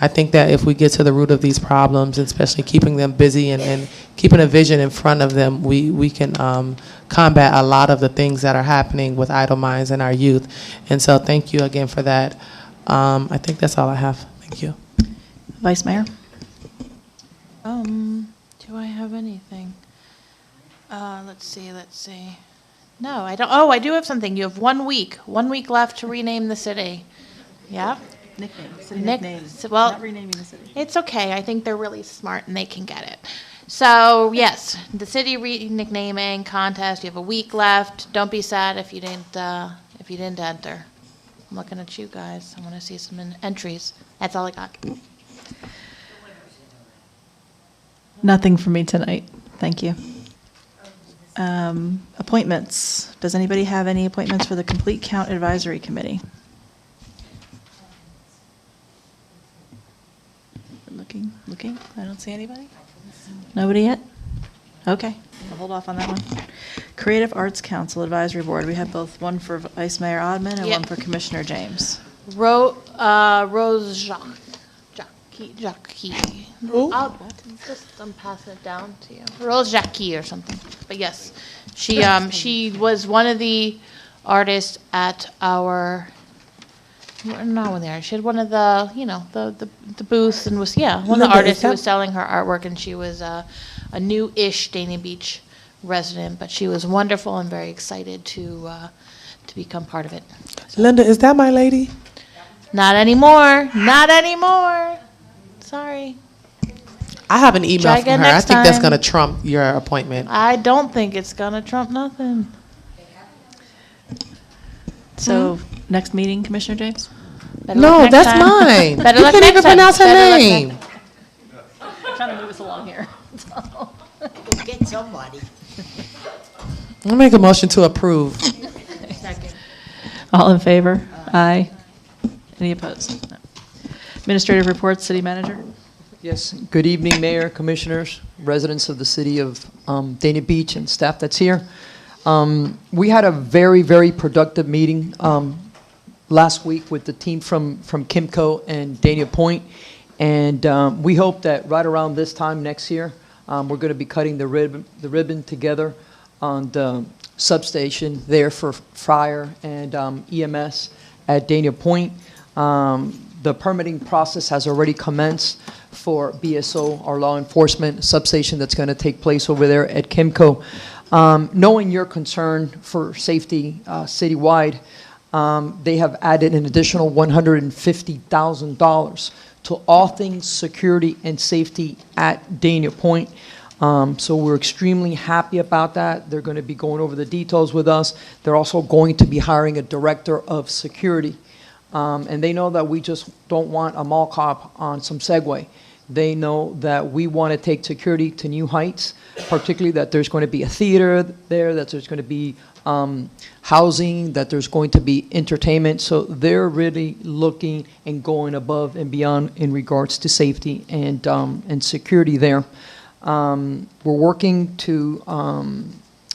K: I think that if we get to the root of these problems, especially keeping them busy and keeping a vision in front of them, we can combat a lot of the things that are happening with idle minds in our youth. And so thank you again for that. I think that's all I have. Thank you.
B: Vice Mayor?
F: Do I have anything? Let's see. No, I don't. Oh, I do have something. You have 1 week. 1 week left to rename the city. Yeah?
B: Nicknames.
F: Well,
B: Not renaming the city.
F: it's okay. I think they're really smart and they can get it. So, yes, the city nicknaming contest. You have a week left. Don't be sad if you didn't enter. I'm looking at you guys. I want to see some entries. That's all I got.
B: Nothing for me tonight. Thank you. Appointments. Does anybody have any appointments for the Complete Count Advisory Committee? Looking. I don't see anybody. Nobody yet? Okay, I'll hold off on that one. Creative Arts Council Advisory Board. We have both one for Vice Mayor Odman and one for Commissioner James.
F: Rose Jackie. I'm passing it down to you. Rose Jackie or something. But yes, she was one of the artists at our. Not one there. She had one of the, the booths and was, one of the artists who was selling her artwork, and she was a new-ish Dania Beach resident, but she was wonderful and very excited to become part of it.
K: Linda, is that my lady?
F: Not anymore. Not anymore. Sorry.
K: I have an email
F: Try
K: from
F: again
K: her. I
F: next
K: think that's
F: time.
K: going to trump your appointment.
F: I don't think it's going to trump nothing.
B: So, next meeting, Commissioner James?
F: Better
K: No,
F: luck next
K: that's
F: time.
K: mine.
F: Better
K: You
F: luck
K: can't
F: next
K: even
F: time.
K: pronounce her
F: Better luck
K: name.
B: I'm trying to move us along here.
W: Go get somebody.
K: I'll make a motion to approve.
B: All in favor? Aye. Any opposed? No. Administrative reports, City Manager?
L: Yes, good evening, Mayor, Commissioners, residents of the city of Dania Beach, and staff that's here. We had a very, very productive meeting last week with the team from Kimco and Dania Point, and we hope that right around this time next year, we're going to be cutting the ribbon together on the substation there for fire and EMS at Dania Point. The permitting process has already commenced for BSO, our law enforcement substation that's going to take place over there at Kimco. Knowing your concern for safety citywide, they have added an additional $150,000 to all things security and safety at Dania Point. So we're extremely happy about that. They're going to be going over the details with us. They're also going to be hiring a director of security. And they know that we just don't want a mall cop on some Segway. They know that we want to take security to new heights, particularly that there's going to be a theater there, that there's going to be housing, that there's going to be entertainment. So they're really looking and going above and beyond in regards to safety and security there. We're working to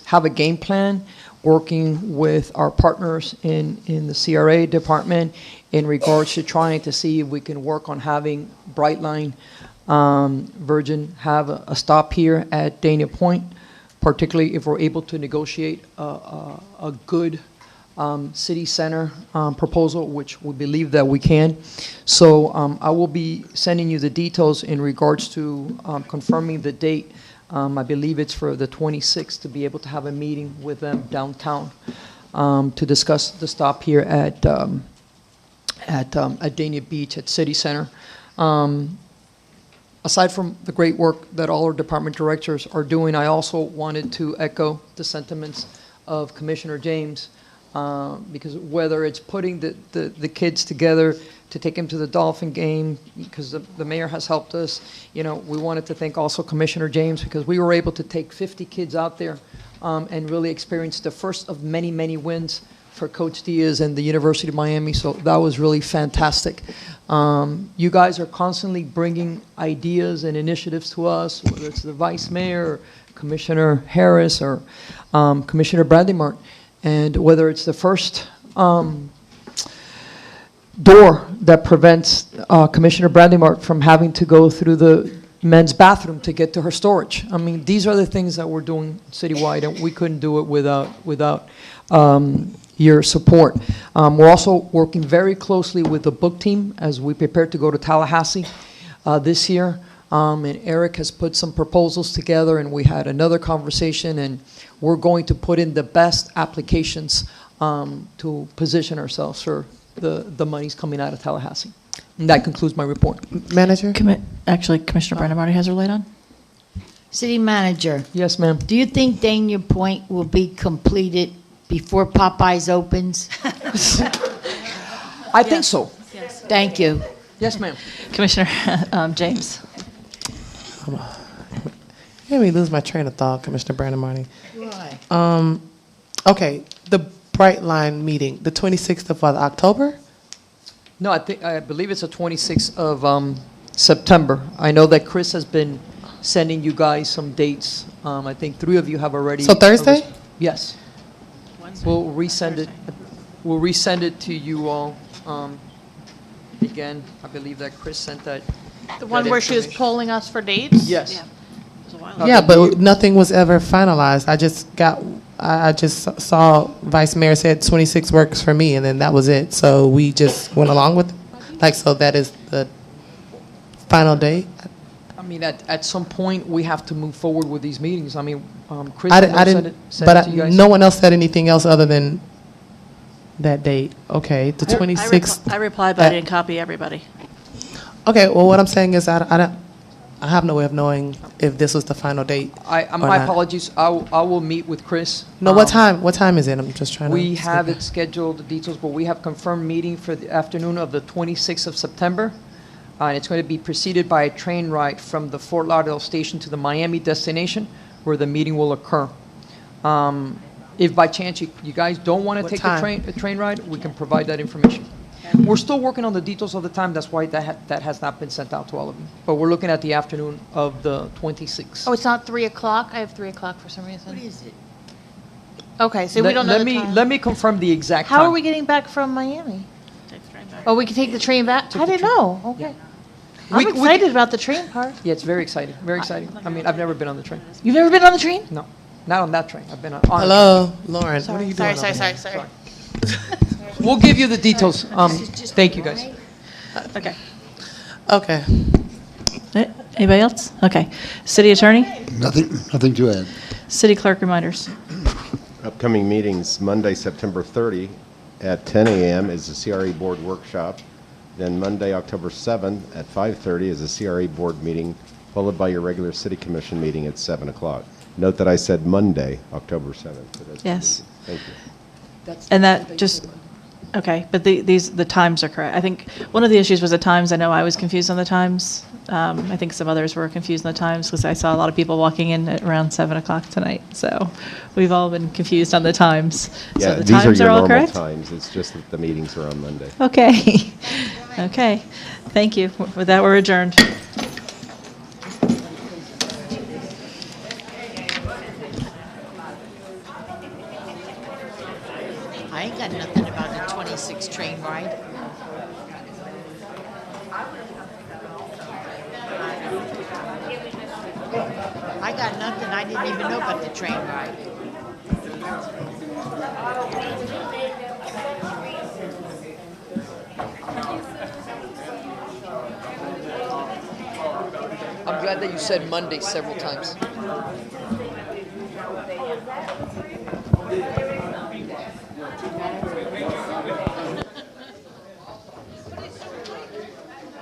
L: have a game plan, working with our partners in the CRA department in regards to trying to see if we can work on having Brightline Virgin have a stop here at Dania Point, particularly if we're able to negotiate a good city center proposal, which we believe that we can. So I will be sending you the details in regards to confirming the date I believe it's for the 26th, to be able to have a meeting with them downtown to discuss the stop here at Dania Beach at City Center. Aside from the great work that all our department directors are doing, I also wanted to echo the sentiments of Commissioner James, because whether it's putting the kids together to take them to the Dolphin game, because the mayor has helped us, we wanted to thank also Commissioner James, because we were able to take 50 kids out there and really experience the first of many, many wins for Coach Diaz and the University of Miami, so that was really fantastic. You guys are constantly bringing ideas and initiatives to us, whether it's the Vice Mayor, or Commissioner Harris, or Commissioner Bradley Martin, and whether it's the first door that prevents Commissioner Bradley Martin from having to go through the men's bathroom to get to her storage. I mean, these are the things that we're doing citywide, and we couldn't do it without your support. We're also working very closely with the book team as we prepare to go to Tallahassee this year. And Eric has put some proposals together, and we had another conversation, and we're going to put in the best applications to position ourselves for the monies coming out of Tallahassee. And that concludes my report.
K: Manager?
B: Actually, Commissioner Brandon has her light on.
W: City Manager.
L: Yes, ma'am.
W: Do you think Dania Point will be completed before Popeyes opens?
L: I think so.
W: Yes. Thank you.
L: Yes, ma'am.
B: Commissioner James.
K: Let me lose my train of thought, Commissioner Brandon Marty.
W: Why?
K: Okay, the Bright Line meeting, the 26th of October?
L: No, I believe it's the 26th of September. I know that Chris has been sending you guys some dates. I think 3 of you have already.
K: So Thursday?
L: Yes. We'll resend it. We'll resend it to you all. Again, I believe that Chris sent that.
F: The one
L: that
F: where she was
L: information.
F: polling us for dates?
L: Yes.
K: Yeah, but nothing was ever finalized. I just saw Vice Mayor said 26 works for me, and then that was it. So we just went along with it. So that is the final date?
L: I mean, at some point, we have to move forward with these meetings. I mean, Chris,
K: I
L: send
K: didn't,
L: it
K: but
L: to you guys.
K: no one else said anything else other than that date. Okay, the 26th.
B: I replied, but I didn't copy everybody.
K: Okay, well, what I'm saying is I have no way of knowing if this was the final date.
L: My
K: not.
L: apologies. I will meet with Chris.
K: No, what time? What time is it? I'm just trying to.
L: We have it scheduled, the details, but we have confirmed meeting for the afternoon of the 26th of September. And it's going to be preceded by a train ride from the Fort Lauderdale station to the Miami destination, where the meeting will occur. If by chance you guys don't want to
K: What
L: take
K: time?
L: a train ride, we can provide that information. We're still working on the details of the time. That's why that has not been sent out to all of you. But we're looking at the afternoon of the 26th.
F: Oh, it's not 3 o'clock? I have 3 o'clock for some reason.
W: What is it?
F: Okay, so we don't know the time.
L: Let me confirm the exact time.
F: How are we getting back from Miami? Oh, we can take the train back? I didn't know. Okay. I'm excited about the train part.
L: Yeah, it's very exciting. Very exciting. I mean, I've never been on the train.
F: You've never been on the train?
L: No, not on that train. I've been on.
K: Hello, Lauren. What are
F: Sorry,
K: you doing?
F: sorry.
L: We'll give you the details. Thank you, guys.
B: Okay.
K: Okay.
B: Anybody else? Okay. City Attorney?
R: Nothing to add.
B: City Clerk reminders.
E: Upcoming meetings, Monday, September 30 at 10 a.m. is the CRE Board Workshop. Then Monday, October 7th at 5:30 is a CRE Board meeting, followed by your regular City Commission meeting at 7 o'clock. Note that I said Monday, October 7th.
B: Yes.
E: Thank you.
B: And that just, okay, but the times are correct. I think one of the issues was the times. I know I was confused on the times. I think some others were confused on the times because I saw a lot of people walking in at around 7 o'clock tonight. So we've all been confused on the times.
E: Yeah,
B: So the
E: these
B: times
E: are your
B: all
E: normal
B: correct?
E: times. It's just that the meetings are on Monday.
B: Okay. Okay. Thank you. With that, we're adjourned.
W: I ain't got nothing about the 26 train ride. I got nothing. I didn't even know about the train ride.
L: I'm glad that you said Monday several times.